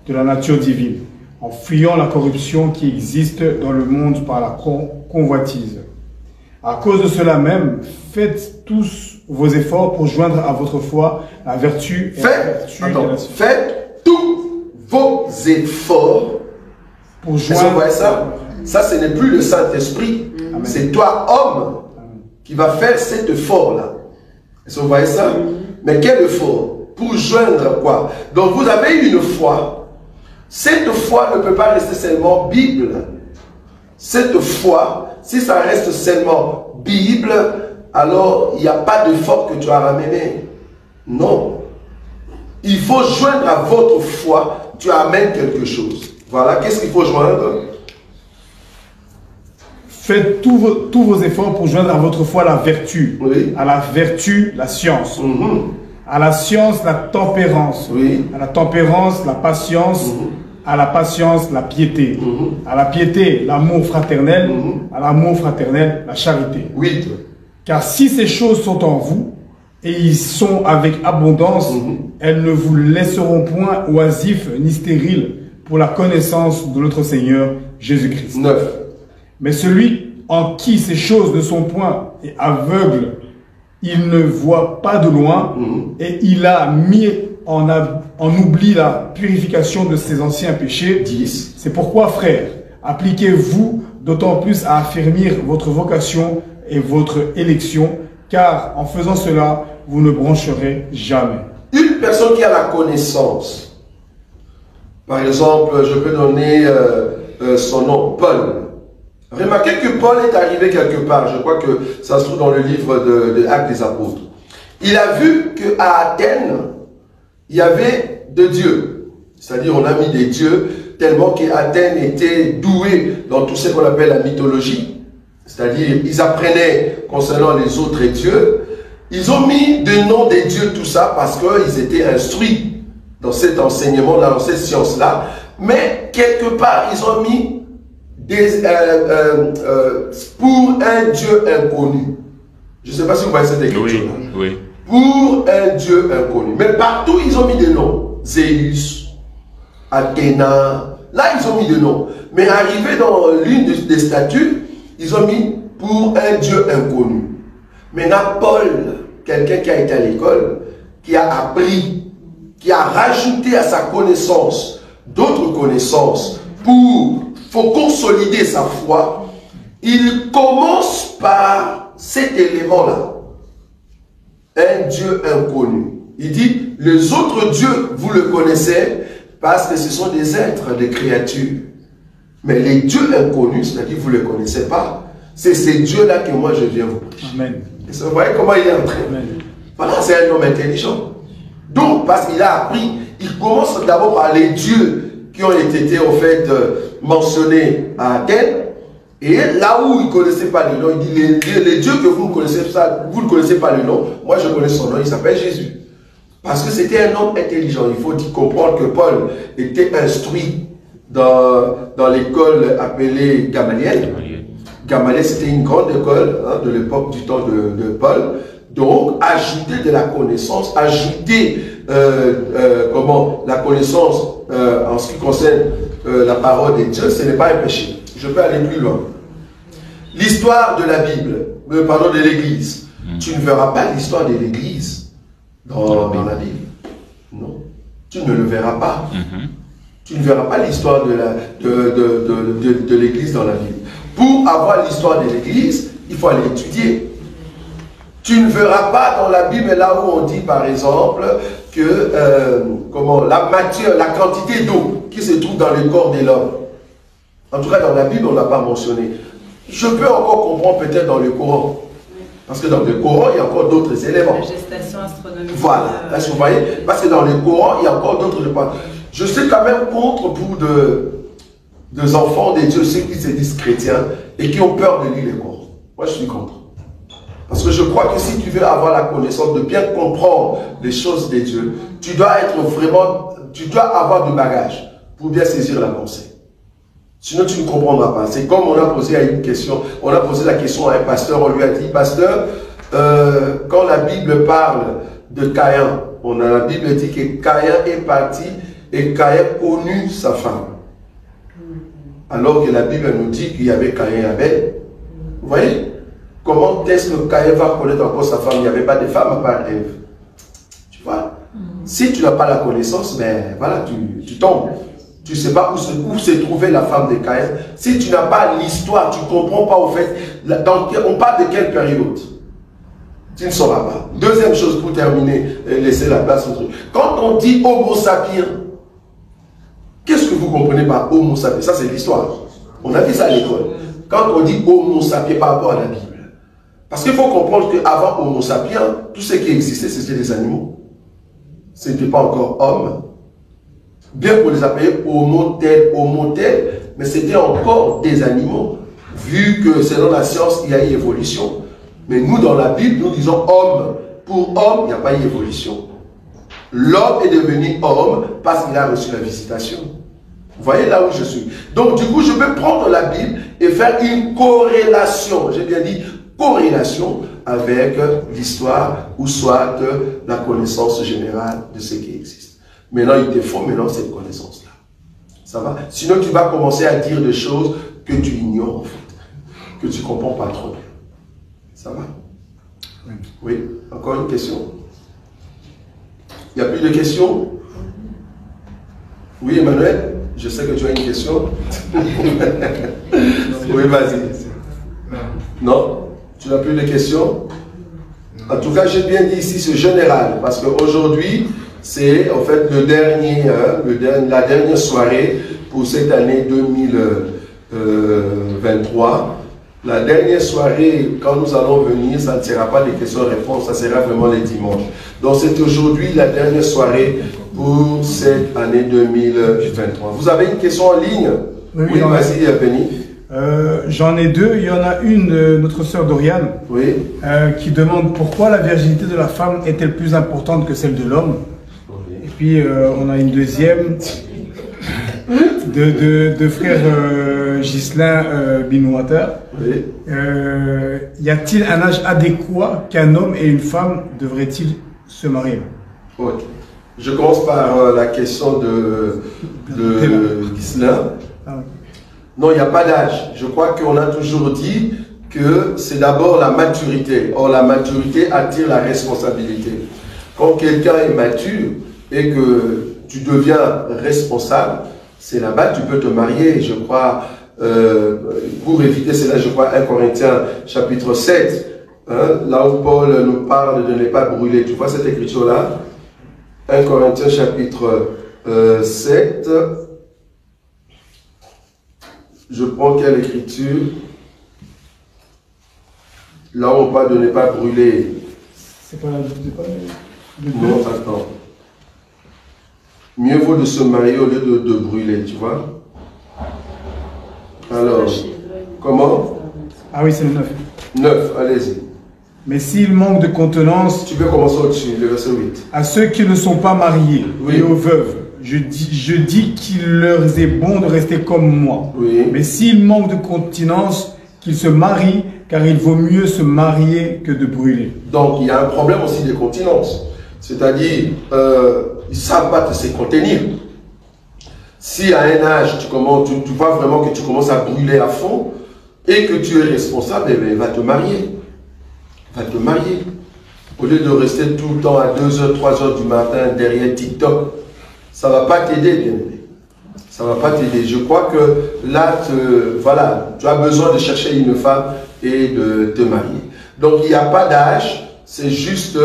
de la nature divine, en fuyant la corruption qui existe dans le monde par la convoitise. À cause de cela même, faites tous vos efforts pour joindre à votre foi la vertu et
Faites tous vos efforts pour joindre. Vous voyez ça? Ça, ce n'est plus le Saint-Esprit. C'est toi, homme, qui va faire cet effort-là. Est-ce que vous voyez ça? Mais quel effort? Pour joindre quoi? Donc, vous avez une foi. Cette foi ne peut pas rester seulement Bible. Cette foi, si ça reste seulement Bible, alors il n'y a pas d'effort que tu as ramené. Non. Il faut joindre à votre foi, tu amènes quelque chose. Voilà, qu'est-ce qu'il faut joindre?
Faites tous vos efforts pour joindre à votre foi la vertu.
Oui.
À la vertu, la science. À la science, la tempérance.
Oui.
À la tempérance, la patience. À la patience, la piété. À la piété, l'amour fraternel. À l'amour fraternel, la charité.
8.
Car si ces choses sont en vous, et ils sont avec abondance, elles ne vous laisseront point oisifs ni stériles pour la connaissance de notre Seigneur Jésus-Christ.
9.
Mais celui en qui ces choses ne sont point est aveugle, il ne voit pas de loin, et il a mis en oubli la purification de ses anciens péchés.
10.
C'est pourquoi, frères, appliquez-vous d'autant plus à affermir votre vocation et votre élection, car en faisant cela, vous ne broncherez jamais.
Une personne qui a la connaissance, par exemple, je peux donner son nom, Paul. Remarquez que Paul est arrivé quelque part, je crois que ça se trouve dans le livre de Actes des Apôtres. Il a vu qu'à Athènes, il y avait deux dieux. C'est-à-dire, on a mis des dieux tellement qu'Athènes était douée dans tout ce qu'on appelle la mythologie. C'est-à-dire, ils apprenaient concernant les autres dieux. Ils ont mis des noms des dieux, tout ça, parce qu'ils étaient instruits dans cet enseignement-là, dans cette science-là. Mais, quelque part, ils ont mis pour un Dieu inconnu. Je ne sais pas si vous voyez cette écriture.
Oui.
Pour un Dieu inconnu. Mais partout, ils ont mis des noms. Zéus, Athéna. Là, ils ont mis des noms. Mais arrivé dans l'une des statues, ils ont mis pour un Dieu inconnu. Maintenant, Paul, quelqu'un qui a été à l'école, qui a appris, qui a rajouté à sa connaissance d'autres connaissances faut consolider sa foi, il commence par cet élément-là. Un Dieu inconnu. Il dit, les autres dieux, vous le connaissez, parce que ce sont des êtres, des créatures. Mais les dieux inconnus, c'est-à-dire vous ne les connaissez pas, c'est ces dieux-là que moi je viens vous prêcher.
Amen.
Et vous voyez comment il est entré.
Amen.
Voilà, c'est un homme intelligent. Donc, parce qu'il a appris, il commence d'abord par les dieux qui ont été en fait mentionnés à Athènes. Et là où il ne connaissait pas le nom, il dit les dieux que vous ne connaissez pas le nom, moi je connais son nom, il s'appelle Jésus. Parce que c'était un homme intelligent. Il faut comprendre que Paul était instruit dans l'école appelée Gamaliel. Gamaliel, c'était une grande école de l'époque du temps de Paul. Donc, ajouter de la connaissance, ajouter la connaissance en ce qui concerne la parole de Dieu, ce n'est pas un péché. Je peux aller plus loin. L'histoire de la Bible, de l'Église. Tu ne verras pas l'histoire de l'Église dans la Bible. Non. Tu ne le verras pas. Tu ne verras pas l'histoire de l'Église dans la Bible. Pour avoir l'histoire de l'Église, il faut aller étudier. Tu ne verras pas dans la Bible là où on dit par exemple que la quantité d'eau qui se trouve dans le corps de l'homme. En tout cas dans la Bible on ne l'a pas mentionné. Je peux encore comprendre peut-être dans le Coran. Parce que dans le Coran il y a encore d'autres éléments.
La gestation astronomique.
Voilà, est-ce que vous voyez? Parce que dans le Coran il y a encore d'autres. Je suis quand même contre pour des enfants des dieux, ceux qui se disent chrétiens et qui ont peur de lire le Coran. Moi je suis contre. Parce que je crois que si tu veux avoir la connaissance, de bien comprendre les choses de Dieu, tu dois avoir du bagage pour bien saisir la pensée. Sinon tu ne comprendras pas. C'est comme on a posé la question à un pasteur, on lui a dit, pasteur, quand la Bible parle de Caïn, la Bible dit que Caïn est parti et Caïn connut sa femme. Alors que la Bible nous dit qu'il y avait Caïn et Abel. Vous voyez? Comment est-ce que Caïn va connaître encore sa femme? Il n'y avait pas de femme à part Ève. Tu vois? Si tu n'as pas la connaissance, ben voilà, tu tombes. Tu ne sais pas où s'est trouvée la femme de Caïn. Si tu n'as pas l'histoire, tu ne comprends pas au fait. On parle de quelle période? Tu ne sauras pas. Deuxième chose pour terminer, laisser la place au truc. Quand on dit Homo sapiens, qu'est-ce que vous comprenez par Homo sapiens? Ça c'est l'histoire. On a vu ça à l'école. Quand on dit Homo sapiens par rapport à la Bible. Parce qu'il faut comprendre qu'avant Homo sapiens, tout ce qui existait, c'était des animaux. Ce n'était pas encore homme. Bien qu'on les appelait Homo tel, mais c'était encore des animaux. Vu que selon la science, il y a une évolution. Mais nous, dans la Bible, nous disons homme. Pour homme, il n'y a pas une évolution. L'homme est devenu homme parce qu'il a reçu la visitation. Vous voyez là où je suis. Donc, du coup, je peux prendre la Bible et faire une corrélation. J'ai bien dit corrélation avec l'histoire ou soit la connaissance générale de ce qui existe. Maintenant, il te faut maintenant cette connaissance-là. Ça va? Sinon, tu vas commencer à dire des choses que tu ignores en fait, que tu ne comprends pas trop bien. Ça va? Oui? Encore une question? Il n'y a plus de questions? Oui, Emmanuel? Je sais que tu as une question. Oui, vas-y. Non? Tu n'as plus de questions? En tout cas, j'ai bien dit ici, c'est général, parce qu'aujourd'hui, c'est en fait la dernière soirée pour cette année 2023. La dernière soirée, quand nous allons venir, ça ne sera pas des questions-réponses, ça sera vraiment les dimanches. Donc c'est aujourd'hui la dernière soirée pour cette année 2023. Vous avez une question en ligne? Oui, vas-y, Benny.
J'en ai deux. Il y en a une, notre sœur Doriane, qui demande pourquoi la virginité de la femme est-elle plus importante que celle de l'homme. Et puis on a une deuxième de frère Ghislain Binouater. Y a-t-il un âge adéquat qu'un homme et une femme devraient-ils se marier?
Je commence par la question de Ghislain. Non, il n'y a pas d'âge. Je crois qu'on a toujours dit que c'est d'abord la maturité. Or, la maturité attire la responsabilité. Quand quelqu'un est mature et que tu deviens responsable, c'est là-bas que tu peux te marier. Je crois, pour éviter cela, je crois 1 Corinthiens chapitre 7, là où Paul nous parle de ne pas brûler. Tu vois cette écriture-là? 1 Corinthiens chapitre 7. Je prends quelle écriture? Là où on parle de ne pas brûler.
C'est pas la...
Non, attends. Mieux vaut de se marier au lieu de brûler, tu vois? Alors, comment?
Ah oui, c'est le 9.
9, allez-y.
Mais s'il manque de contenance...
Tu peux commencer au-dessus, le verset 8.
À ceux qui ne sont pas mariés et aux veuves, je dis qu'il leur est bon de rester comme moi. Mais s'il manque de continence, qu'ils se marient, car il vaut mieux se marier que de brûler.
Donc, il y a un problème aussi de continence. C'est-à-dire, ils ne savent pas se contenir. Si à un âge, tu vois vraiment que tu commences à brûler à fond et que tu es responsable, eh bien, va te marier. Va te marier. Au lieu de rester tout le temps à 2h, 3h du matin derrière TikTok, ça ne va pas t'aider, bien aimé. Ça ne va pas t'aider. Je crois que là, voilà, tu as besoin de chercher une femme et de te marier. Donc, il n'y a pas d'âge. C'est juste,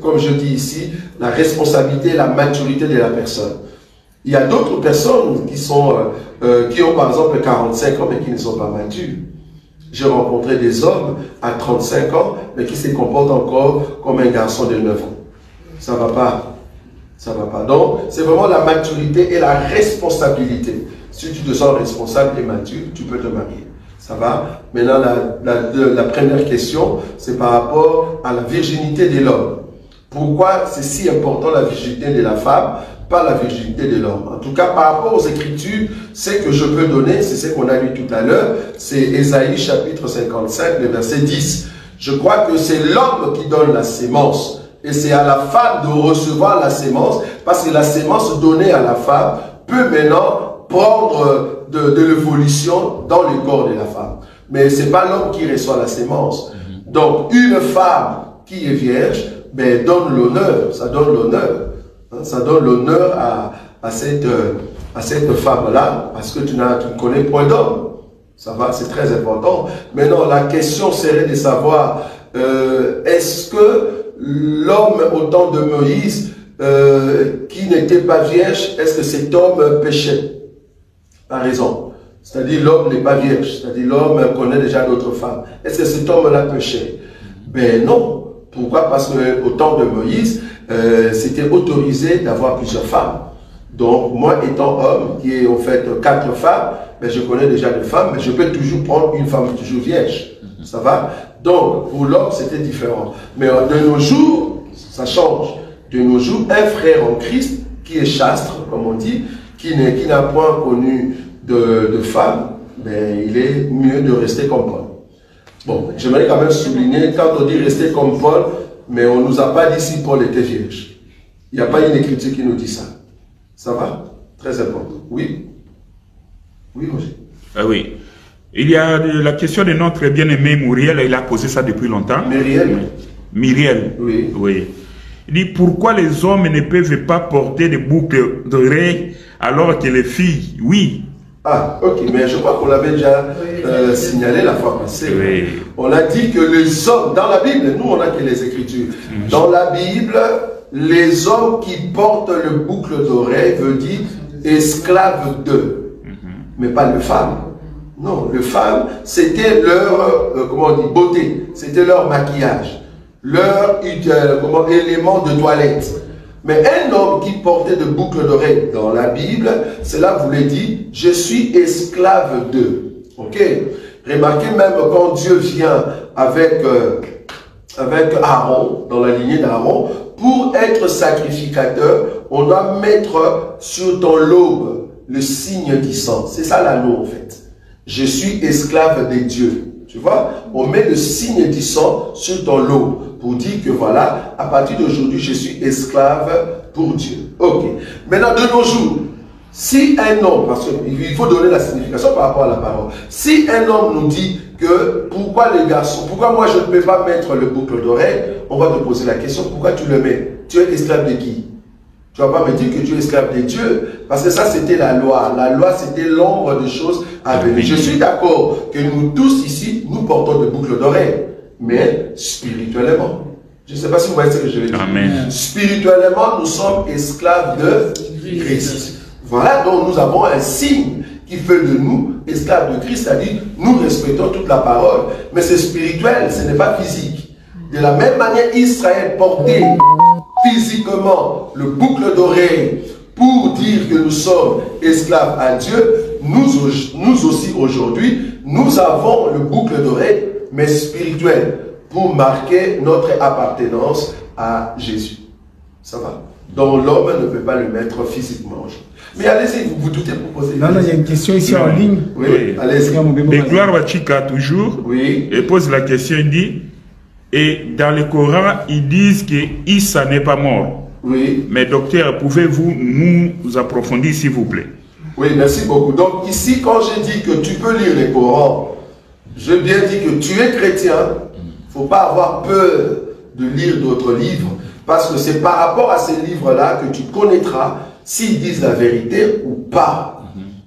comme je dis ici, la responsabilité, la maturité de la personne. Il y a d'autres personnes qui ont par exemple 45 ans mais qui ne sont pas matures. J'ai rencontré des hommes à 35 ans mais qui se comportent encore comme un garçon de 9 ans. Ça ne va pas. Ça ne va pas. Donc, c'est vraiment la maturité et la responsabilité. Si tu te sens responsable et mature, tu peux te marier. Ça va? Maintenant, la première question, c'est par rapport à la virginité de l'homme. Pourquoi c'est si important la virginité de la femme, pas la virginité de l'homme? En tout cas, par rapport aux Écritures, ce que je peux donner, c'est ce qu'on a lu tout à l'heure, c'est Ésaïe chapitre 55, le verset 10. Je crois que c'est l'homme qui donne la sémence. Et c'est à la femme de recevoir la sémence, parce que la sémence donnée à la femme peut maintenant prendre de l'évolution dans le corps de la femme. Mais ce n'est pas l'homme qui reçoit la sémence. Donc, une femme qui est vierge, ben, donne l'honneur, ça donne l'honneur. Ça donne l'honneur à cette femme-là, parce que tu ne connais point d'homme. Ça va, c'est très important. Maintenant, la question serait de savoir, est-ce que l'homme au temps de Moïse, qui n'était pas vierge, est-ce que cet homme péchait? Par exemple. C'est-à-dire l'homme n'est pas vierge. C'est-à-dire l'homme connaît déjà d'autres femmes. Est-ce que cet homme-là péchait? Ben non. Pourquoi? Parce qu'au temps de Moïse, c'était autorisé d'avoir plusieurs femmes. Donc, moi étant homme, qui est en fait 4 femmes, ben, je connais déjà des femmes, mais je peux toujours prendre une femme toujours vierge. Ça va? Donc, pour l'homme, c'était différent. Mais de nos jours, ça change. De nos jours, un frère en Christ, qui est chastre, comme on dit, qui n'a point connu de femme, ben, il est mieux de rester comme Paul. Bon, j'aimerais quand même souligner, quand on dit rester comme Paul, mais on ne nous a pas dit si Paul était vierge. Il n'y a pas une écriture qui nous dit ça. Ça va? Très important. Oui? Oui, Roger?
Ah oui. Il y a la question de notre bien-aimé Muriel, il a posé ça depuis longtemps. Myriel. Oui. Oui. Il dit pourquoi les hommes ne peuvent pas porter des boucles d'oreilles alors que les filles, oui.
Ah, ok, mais je crois qu'on l'avait déjà signalé la fois passée.
Oui.
On a dit que les hommes, dans la Bible, nous on a que les Écritures. Dans la Bible, les hommes qui portent le boucle d'oreille veut dire esclaves d'eux, mais pas les femmes. Non, les femmes, c'était leur, comment on dit, beauté, c'était leur maquillage, leur élément de toilette. Mais un homme qui portait de boucles d'oreilles dans la Bible, cela voulait dire, je suis esclave d'eux. Ok? Remarquez même quand Dieu vient avec Aaron, dans la lignée d'Aaron, pour être sacrificateur, on doit mettre sur ton lobe le signe du sang. C'est ça l'anneau en fait. Je suis esclave des dieux. Tu vois, on met le signe du sang sur ton lobe pour dire que voilà, à partir d'aujourd'hui, je suis esclave pour Dieu. Ok. Maintenant, de nos jours, si un homme, parce qu'il faut donner la signification par rapport à la parole, si un homme nous dit que pourquoi les garçons, pourquoi moi je ne peux pas mettre le boucle d'oreille, on va te poser la question, pourquoi tu le mets? Tu es esclave de qui? Tu ne vas pas me dire que tu es esclave de Dieu, parce que ça c'était la loi. La loi c'était l'ombre de choses à venir. Je suis d'accord que nous tous ici, nous portons de boucles d'oreilles, mais spirituellement. Je ne sais pas si vous voyez ce que je veux dire.
Amen.
Spirituellement, nous sommes esclaves de Christ. Voilà, donc nous avons un signe qui fait de nous esclaves de Christ, c'est-à-dire nous respectons toute la parole, mais c'est spirituel, ce n'est pas physique. De la même manière, Israël portait physiquement le boucle d'oreille pour dire que nous sommes esclaves à Dieu. Nous aussi aujourd'hui, nous avons le boucle d'oreille, mais spirituel, pour marquer notre appartenance à Jésus. Ça va? Donc l'homme ne peut pas le mettre physiquement. Mais allez-y, vous vous doutez pour poser.
Non, il y a une question ici en ligne.
Oui, allez-y.
Et Gloire Wachika, toujours,
oui.
et pose la question, il dit, et dans le Coran, ils disent que Issa n'est pas mort.
Oui.
Mais docteur, pouvez-vous nous approfondir, s'il vous plaît?
Oui, merci beaucoup. Donc ici, quand j'ai dit que tu peux lire le Coran, je bien dit que tu es chrétien, il ne faut pas avoir peur de lire d'autres livres, parce que c'est par rapport à ces livres-là que tu connaîtras s'ils disent la vérité ou pas.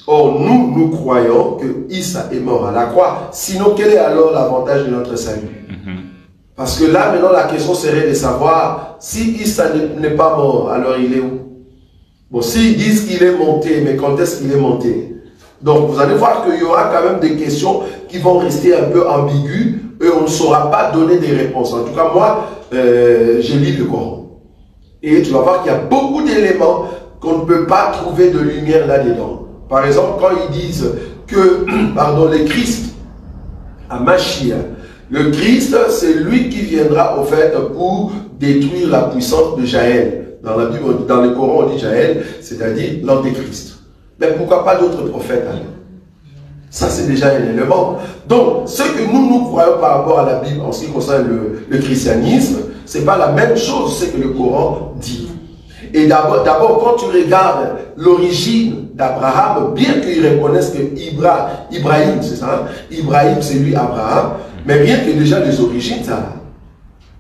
Or, nous croyons que Issa est mort à la croix. Sinon, quel est alors l'avantage de notre salut? Parce que là, maintenant, la question serait de savoir si Issa n'est pas mort, alors il est où? Bon, s'ils disent qu'il est monté, mais quand est-ce qu'il est monté? Donc, vous allez voir qu'il y aura quand même des questions qui vont rester un peu ambiguës et on ne saura pas donner des réponses. En tout cas, moi, je lis le Coran. Et tu vas voir qu'il y a beaucoup d'éléments qu'on ne peut pas trouver de lumière là-dedans. Par exemple, quand ils disent que, pardon, le Christ, à Mashiach, le Christ, c'est lui qui viendra au fait pour détruire la puissance de Jaël. Dans la Bible, dans le Coran, on dit Jaël, c'est-à-dire l'Antéchrist. Mais pourquoi pas d'autres prophètes alors? Ça, c'est déjà un élément. Donc, ce que nous croyons par rapport à la Bible en ce qui concerne le christianisme, ce n'est pas la même chose, ce que le Coran dit. Et d'abord, quand tu regardes l'origine d'Abraham, bien qu'ils reconnaissent que Ibrahim, c'est ça, Ibrahim, c'est lui Abraham, mais bien que déjà les origines, ça,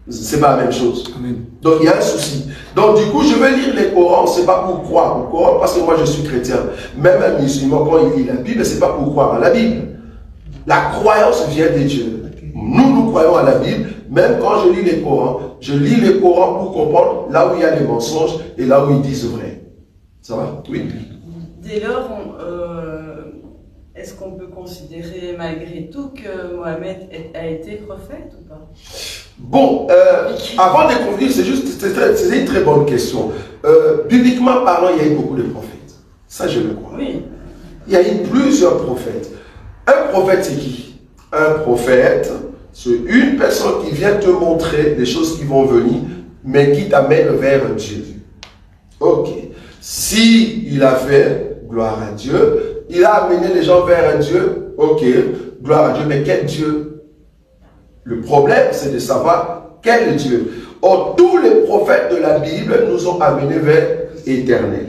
c'est pas la même chose. Amen. Donc il y a un souci. Donc du coup, je vais lire les Corans, c'est pas pour croire au Coran, parce que moi je suis chrétien. Même un musulman, quand il lit la Bible, c'est pas pour croire à la Bible. La croyance vient de Dieu. Nous croyons à la Bible, même quand je lis les Corans, je lis les Corans pour comprendre là où il y a les mensonges et là où ils disent vrai. Ça va? Oui.
Dès lors, est-ce qu'on peut considérer malgré tout que Mohamed a été prophète ou pas?
Bon, avant de conclure, c'est une très bonne question. Bibliquement parlant, il y a eu beaucoup de prophètes. Ça, je le crois.
Oui.
Il y a eu plusieurs prophètes. Un prophète, c'est qui? Un prophète, c'est une personne qui vient te montrer des choses qui vont venir, mais qui t'amène vers Dieu. Ok. Si il a fait, gloire à Dieu, il a amené les gens vers Dieu, ok, gloire à Dieu, mais quel Dieu? Le problème, c'est de savoir quel Dieu. Or, tous les prophètes de la Bible nous ont amenés vers l'Éternel.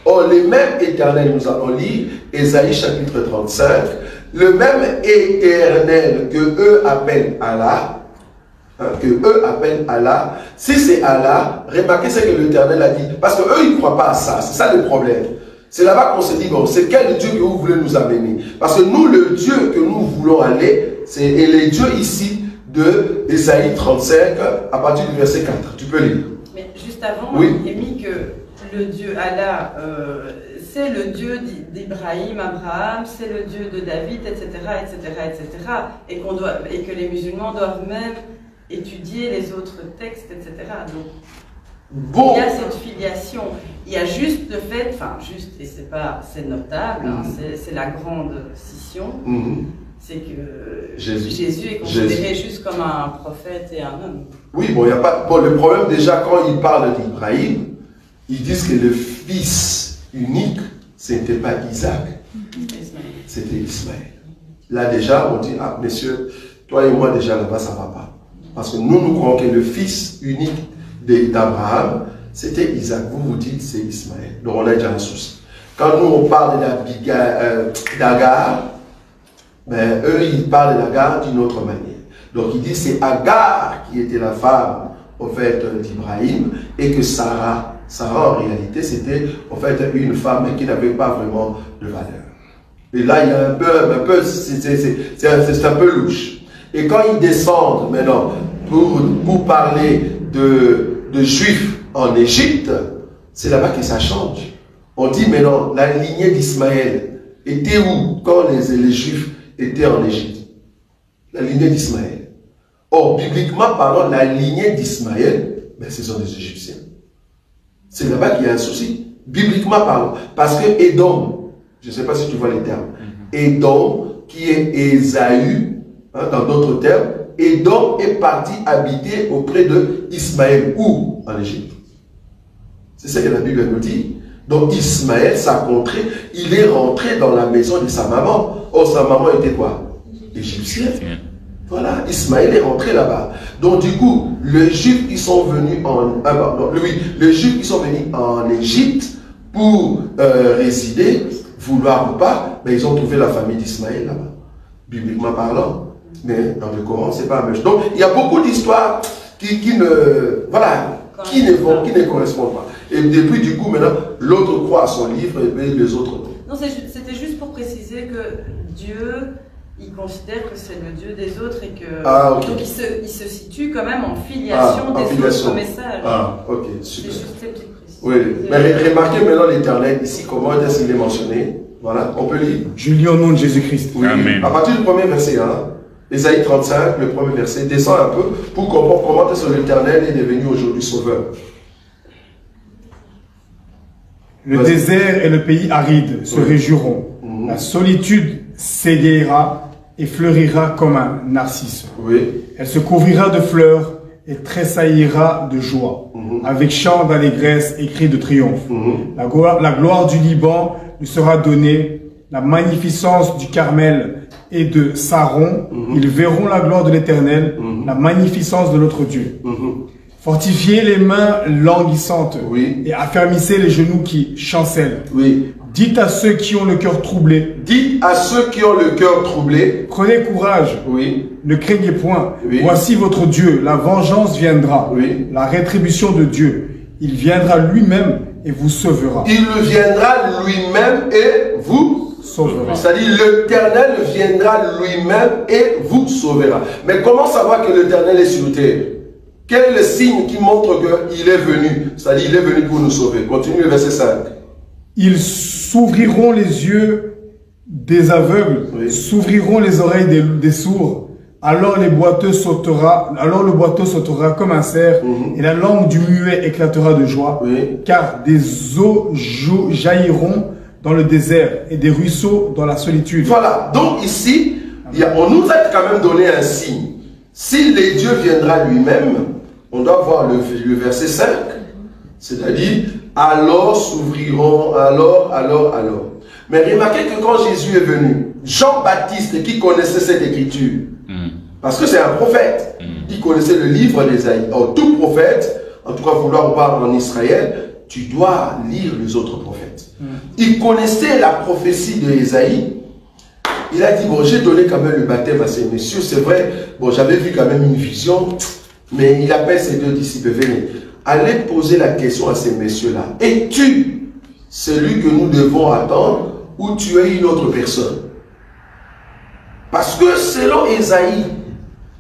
Or, les mêmes éternels, nous allons lire Ésaïe chapitre 35, le même éternel que eux appellent Allah, si c'est Allah, remarquez ce que l'Éternel a dit, parce qu'eux, ils ne croient pas à ça, c'est ça le problème. C'est là-bas qu'on se dit, bon, c'est quel Dieu que vous voulez nous amener? Parce que nous, le Dieu que nous voulons aller, c'est le Dieu ici de Ésaïe 35, à partir du verset 4. Tu peux lire.
Mais juste avant,
oui.
Il est mis que le Dieu Allah, c'est le Dieu d'Ibrahim, Abraham, c'est le Dieu de David, etc., et que les musulmans doivent même étudier les autres textes, etc. Donc,
Bon.
Il y a cette filiation. Il y a juste le fait, enfin juste, et c'est notable, hein, c'est la grande scission, c'est que Jésus est considéré juste comme un prophète et un homme.
Oui, bon, il y a pas. Bon, le problème déjà quand ils parlent d'Ibrahim, ils disent que le fils unique, ce n'était pas Isaac, c'était Ismaël. Là déjà, on dit, ah messieurs, toi et moi déjà là-bas ça va pas, parce que nous croyons que le fils unique d'Abraham, c'était Isaac. Vous dites c'est Ismaël. Donc on a déjà un souci. Quand nous on parle d'Agar, ben, eux ils parlent d'Agar d'une autre manière. Donc ils disent c'est Agar qui était la femme au fait d'Ibrahim et que Sarah en réalité c'était en fait une femme qui n'avait pas vraiment de valeur. Et là il y a un peu c'est un peu louche. Et quand ils descendent maintenant pour parler de juifs en Égypte, c'est là-bas que ça change. On dit maintenant, la lignée d'Ismaël était où quand les Juifs étaient en Égypte? La lignée d'Ismaël. Or, bibliquement parlant, la lignée d'Ismaël, ben, ce sont des Égyptiens. C'est là-bas qu'il y a un souci, bibliquement parlant. Parce que Édom, je ne sais pas si tu vois les termes, Édom, qui est Ésaü, hein, dans d'autres termes, Édom est parti habiter auprès de Ismaël. Où? En Égypte. C'est ce que la Bible nous dit. Donc Ismaël, sa contrée, il est rentré dans la maison de sa maman. Oh, sa maman était quoi? Égyptienne. Voilà, Ismaël est rentré là-bas. Donc du coup, les Juifs qui sont venus les Juifs qui sont venus en Égypte pour résider, vouloir ou pas, mais ils ont trouvé la famille d'Ismaël là-bas, bibliquement parlant. Mais dans le Coran, c'est pas la même chose. Donc, il y a beaucoup d'histoires qui ne correspondent pas. Et depuis, du coup, maintenant, l'autre croit à son livre et les autres non.
Non, c'était juste pour préciser que Dieu, il considère que c'est le Dieu des autres et que donc il se situe quand même en filiation des autres messages.
Ah, ok, super.
C'est juste cette petite précision.
Oui, mais remarquez maintenant l'Éternel ici, comment est-ce qu'il est mentionné. Voilà, on peut lire.
Je lis au nom de Jésus-Christ.
Oui. Amen. À partir du premier verset, hein. Ésaïe 35, le premier verset, descend un peu pour comprendre comment est-ce que l'Éternel est devenu aujourd'hui sauveur.
Le désert et le pays aride se réjouiront. La solitude s'égayera et fleurira comme un narcisse. Elle se couvrira de fleurs et tressaillira de joie, avec chant d'allégresse et cris de triomphe. La gloire du Liban lui sera donnée, la magnificence du Carmel et de Saron, ils verront la gloire de l'Éternel, la magnificence de notre Dieu. Fortifiez les mains languissantes et affermissez les genoux qui chancellent. Dites à ceux qui ont le cœur troublé.
Dites à ceux qui ont le cœur troublé.
Prenez courage. Ne craignez point. Voici votre Dieu. La vengeance viendra. La rétribution de Dieu. Il viendra lui-même et vous sauvera.
Il viendra lui-même et vous sauvera. C'est-à-dire l'Éternel viendra lui-même et vous sauvera. Mais comment savoir que l'Éternel est sur terre? Quel est le signe qui montre qu'il est venu? C'est-à-dire qu'il est venu pour nous sauver. Continue le verset 5.
Ils s'ouvriront les yeux des aveugles, s'ouvriront les oreilles des sourds. Alors le boiteux sautera comme un cerf, et la langue du muet éclatera de joie, car des eaux jailliront dans le désert et des ruisseaux dans la solitude.
Voilà, donc ici, on nous a quand même donné un signe. Si le Dieu viendra lui-même, on doit voir le verset 5, c'est-à-dire, alors s'ouvriront, alors. Mais remarquez que quand Jésus est venu, Jean-Baptiste qui connaissait cette écriture, parce que c'est un prophète, il connaissait le livre d'Ésaïe. Or, tout prophète, en tout cas vouloir ou pas en Israël, tu dois lire les autres prophètes. Il connaissait la prophétie d'Ésaïe. Il a dit, bon, j'ai donné quand même le baptême à ces messieurs, c'est vrai, bon, j'avais vu quand même une vision, mais il appelle ses deux disciples, venez, allez poser la question à ces messieurs-là. Es-tu celui que nous devons attendre ou tu es une autre personne? Parce que selon Ésaïe,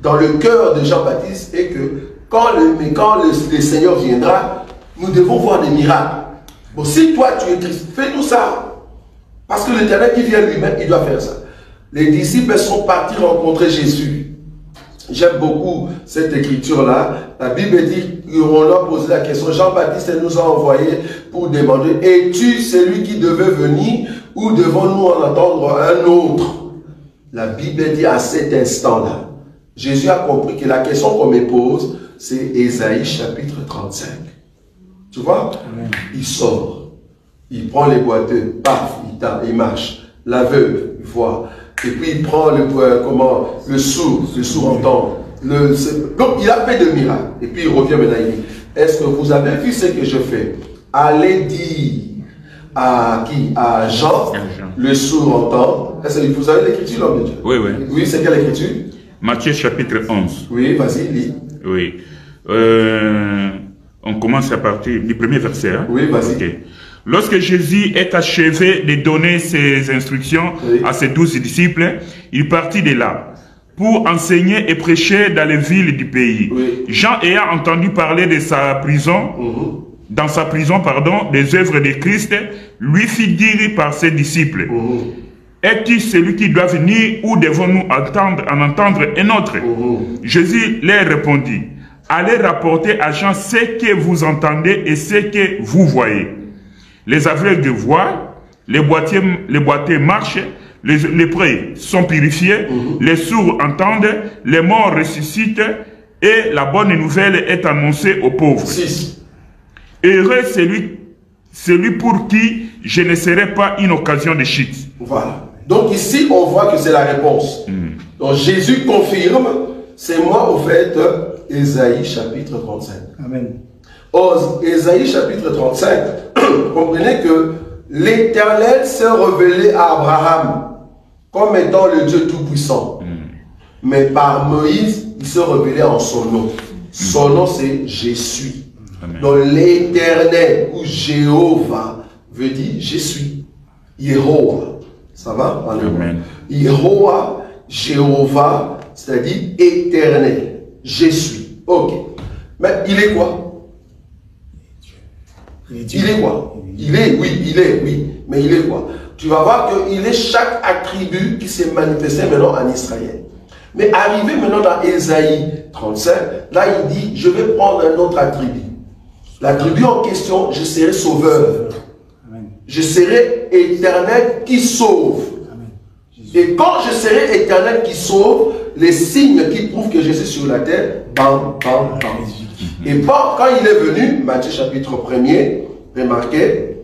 dans le cœur de Jean-Baptiste, est que quand le Seigneur viendra, nous devons voir des miracles. Bon, si toi tu es Christ, fais-nous ça. Parce que l'Éternel qui vient lui-même, il doit faire ça. Les disciples sont partis rencontrer Jésus. J'aime beaucoup cette écriture-là. La Bible dit, on leur posé la question, Jean-Baptiste nous a envoyé pour demander, es-tu celui qui devait venir ou devons-nous en attendre un autre? La Bible dit à cet instant-là, Jésus a compris que la question qu'on me pose, c'est Ésaïe chapitre 35. Tu vois? Amen. Il sort, il prend les boiteux, paf, il marche. L'aveugle, il voit. Et puis il prend le sourd entend. Donc il a fait de miracles. Et puis il revient maintenant, il dit, est-ce que vous avez vu ce que je fais? Allez dire à qui? À Jean, le sourd entend. Est-ce que vous avez l'écriture, l'homme de Dieu?
Oui, oui.
Oui, c'est quelle écriture?
Matthieu chapitre 11.
Oui, vas-y, lis.
Oui. On commence à partir du premier verset. Hein?
Oui, vas-y.
Okay. Lorsque Jésus est achevé de donner ses instructions à ses 12 disciples, il partit de là pour enseigner et prêcher dans les villes du pays. Oui. Jean ayant entendu parler de sa prison, dans sa prison, des œuvres de Christ, lui fit dire par ses disciples, es-tu celui qui doit venir ou devons-nous en entendre un autre? Jésus leur répondit, allez rapporter à Jean ce que vous entendez et ce que vous voyez. Les aveugles voient, les boiteux marchent, les lépreux sont purifiés, les sourds entendent, les morts ressuscitent et la bonne nouvelle est annoncée aux pauvres.
6.
Heureux celui pour qui je ne serai pas une occasion de chute.
Voilà. Donc ici, on voit que c'est la réponse. Donc Jésus confirme, c'est moi au fait, Ésaïe chapitre 35.
Amen.
Ésaïe chapitre 35, comprenez que l'Éternel s'est révélé à Abraham comme étant le Dieu Tout-Puissant. Mais par Moïse, il s'est révélé en son nom. Son nom c'est Je suis. Donc l'Éternel ou Jéhovah veut dire je suis. Yehovah. Ça va?
Amen.
Yehovah, Jéhovah, c'est-à-dire éternel. Je suis. Ok. Mais il est quoi? Il est quoi? Il est, oui. Mais il est quoi? Tu vas voir qu'il est chaque attribut qui s'est manifesté maintenant en Israël. Mais arrivé maintenant dans Ésaïe 35, là il dit, je vais prendre un autre attribut. L'attribut en question, je serai sauveur. Amen. Je serai éternel qui sauve. Amen. Et quand je serai éternel qui sauve, les signes qui prouvent que je suis sur la terre, bam, bam, bam. Et quand il est venu, Matthieu chapitre 1er, remarquez,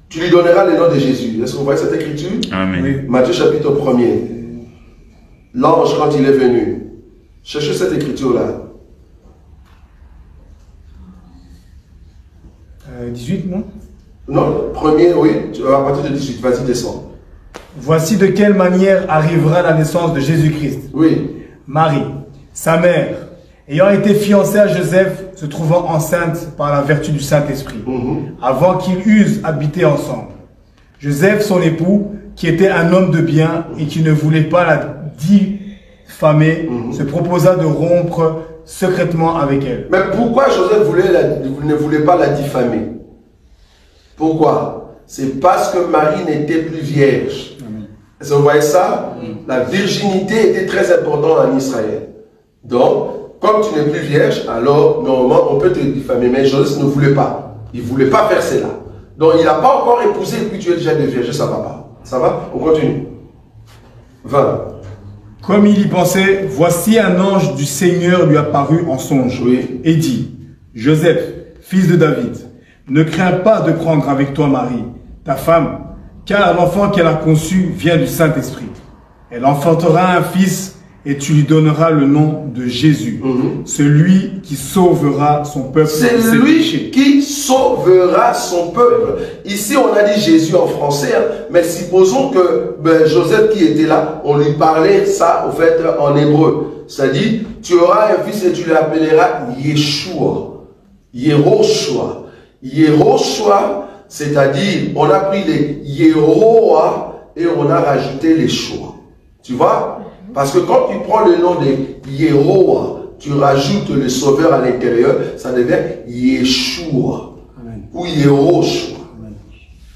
tu lui donneras le nom de Jésus. Est-ce que vous voyez cette écriture?
Amen. Oui.
Matthieu chapitre 1er. L'ange, quand il est venu, cherchez cette écriture-là.
18, non?
Non, premier, oui, à partir de 18, vas-y, descends.
Voici de quelle manière arrivera la naissance de Jésus-Christ.
Oui.
Marie, sa mère, ayant été fiancée à Joseph, se trouvant enceinte par la vertu du Saint-Esprit, avant qu'ils eussent habité ensemble. Joseph, son époux, qui était un homme de bien et qui ne voulait pas la diffamer, se proposa de rompre secrètement avec elle.
Mais pourquoi Joseph ne voulait pas la diffamer? Pourquoi? C'est parce que Marie n'était plus vierge. Est-ce que vous voyez ça? La virginité était très importante en Israël. Donc, comme tu n'es plus vierge, alors normalement on peut te diffamer. Mais Joseph ne voulait pas. Il ne voulait pas faire cela. Donc il n'a pas encore épousé et puis tu es déjà de vierge. Ça va pas. Ça va? On continue. 20.
Comme il y pensait, voici un ange du Seigneur lui apparut en songe et dit, Joseph, fils de David, ne crains pas de prendre avec toi Marie, ta femme, car l'enfant qu'elle a conçu vient du Saint-Esprit. Elle enfantera un fils et tu lui donneras le nom de Jésus, celui qui sauvera son peuple.
C'est lui qui sauvera son peuple. Ici, on a dit Jésus en français, hein, mais supposons que Joseph qui était là, on lui parlait ça, au fait, en hébreu. C'est-à-dire, tu auras un fils et tu l'appelleras Yeshua. Yehoshua. Yehoshua, c'est-à-dire, on a pris les Yehoah et on a rajouté les Shoah. Tu vois? Parce que quand tu prends le nom de Yehoah, tu rajoutes le sauveur à l'intérieur, ça devient Yeshua. Amen. Ou Yehoshua. Amen.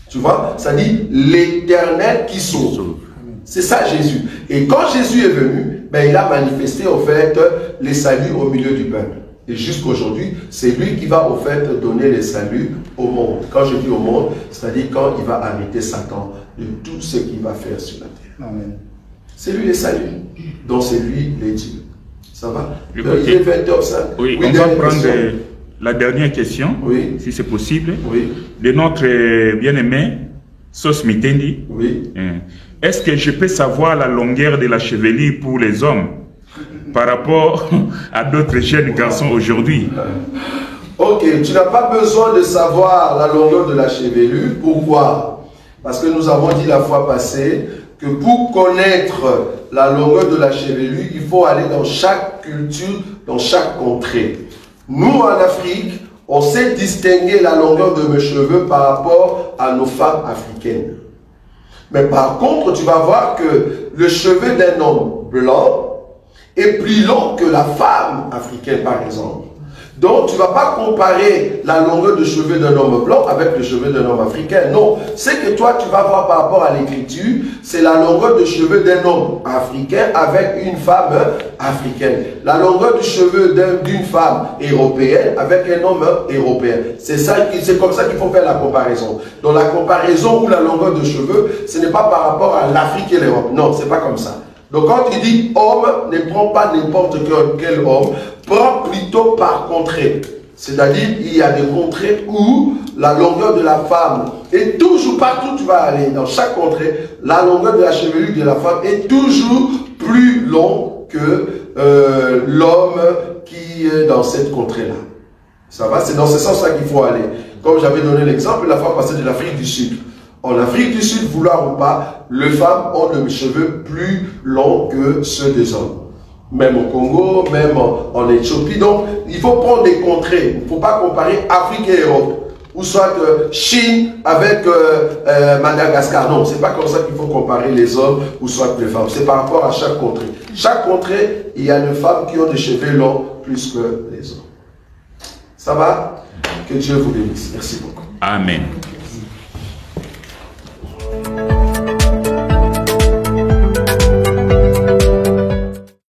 Tu vois? Ça dit l'éternel qui sauve. C'est ça Jésus. Et quand Jésus est venu, ben, il a manifesté au fait les saluts au milieu du peuple. Et jusqu'aujourd'hui, c'est lui qui va au fait donner les saluts au monde. Quand je dis au monde, c'est-à-dire quand il va arrêter Satan de tout ce qu'il va faire sur la terre.
Amen.
C'est lui les saluts. Donc c'est lui les dieux. Ça va?
Écoutez,
il est 20h05.
Oui,
Oui,
on va prendre
question.
la dernière question,
Oui.
si c'est possible,
Oui.
de notre bien-aimé Sos Mitendi.
Oui.
Est-ce que je peux savoir la longueur de la chevelure pour les hommes par rapport à d'autres jeunes garçons aujourd'hui?
Ok, tu n'as pas besoin de savoir la longueur de la chevelure. Pourquoi? Parce que nous avons dit la fois passée que pour connaître la longueur de la chevelure, il faut aller dans chaque culture, dans chaque contrée. Nous, en Afrique, on sait distinguer la longueur de mes cheveux par rapport à nos femmes africaines. Mais par contre, tu vas voir que le cheveu d'un homme blanc est plus long que la femme africaine, par exemple. Donc, tu ne vas pas comparer la longueur de cheveux d'un homme blanc avec le cheveu d'un homme africain. Non, ce que toi, tu vas voir par rapport à l'écriture, c'est la longueur de cheveux d'un homme africain avec une femme africaine. La longueur du cheveu d'une femme européenne avec un homme européen. C'est comme ça qu'il faut faire la comparaison. Donc, la comparaison ou la longueur de cheveux, ce n'est pas par rapport à l'Afrique et l'Europe. Non, ce n'est pas comme ça. Donc quand il dit homme, ne prends pas n'importe quel homme, prends plutôt par contrée. C'est-à-dire, il y a des contrées où la longueur de la femme est toujours, partout où tu vas aller, dans chaque contrée, la longueur de la chevelure de la femme est toujours plus longue que l'homme qui est dans cette contrée-là. Ça va? C'est dans ce sens-là qu'il faut aller. Comme j'avais donné l'exemple la fois passée de l'Afrique du Sud. En Afrique du Sud, vouloir ou pas, les femmes ont les cheveux plus longs que ceux des hommes. Même au Congo, même en Éthiopie. Donc, il faut prendre des contrées. Il ne faut pas comparer Afrique et Europe. Ou soit Chine avec Madagascar. Non, ce n'est pas comme ça qu'il faut comparer les hommes ou soit les femmes. C'est par rapport à chaque contrée. Chaque contrée, il y a des femmes qui ont des cheveux longs plus que les hommes. Ça va? Que Dieu vous bénisse. Merci beaucoup.
Amen.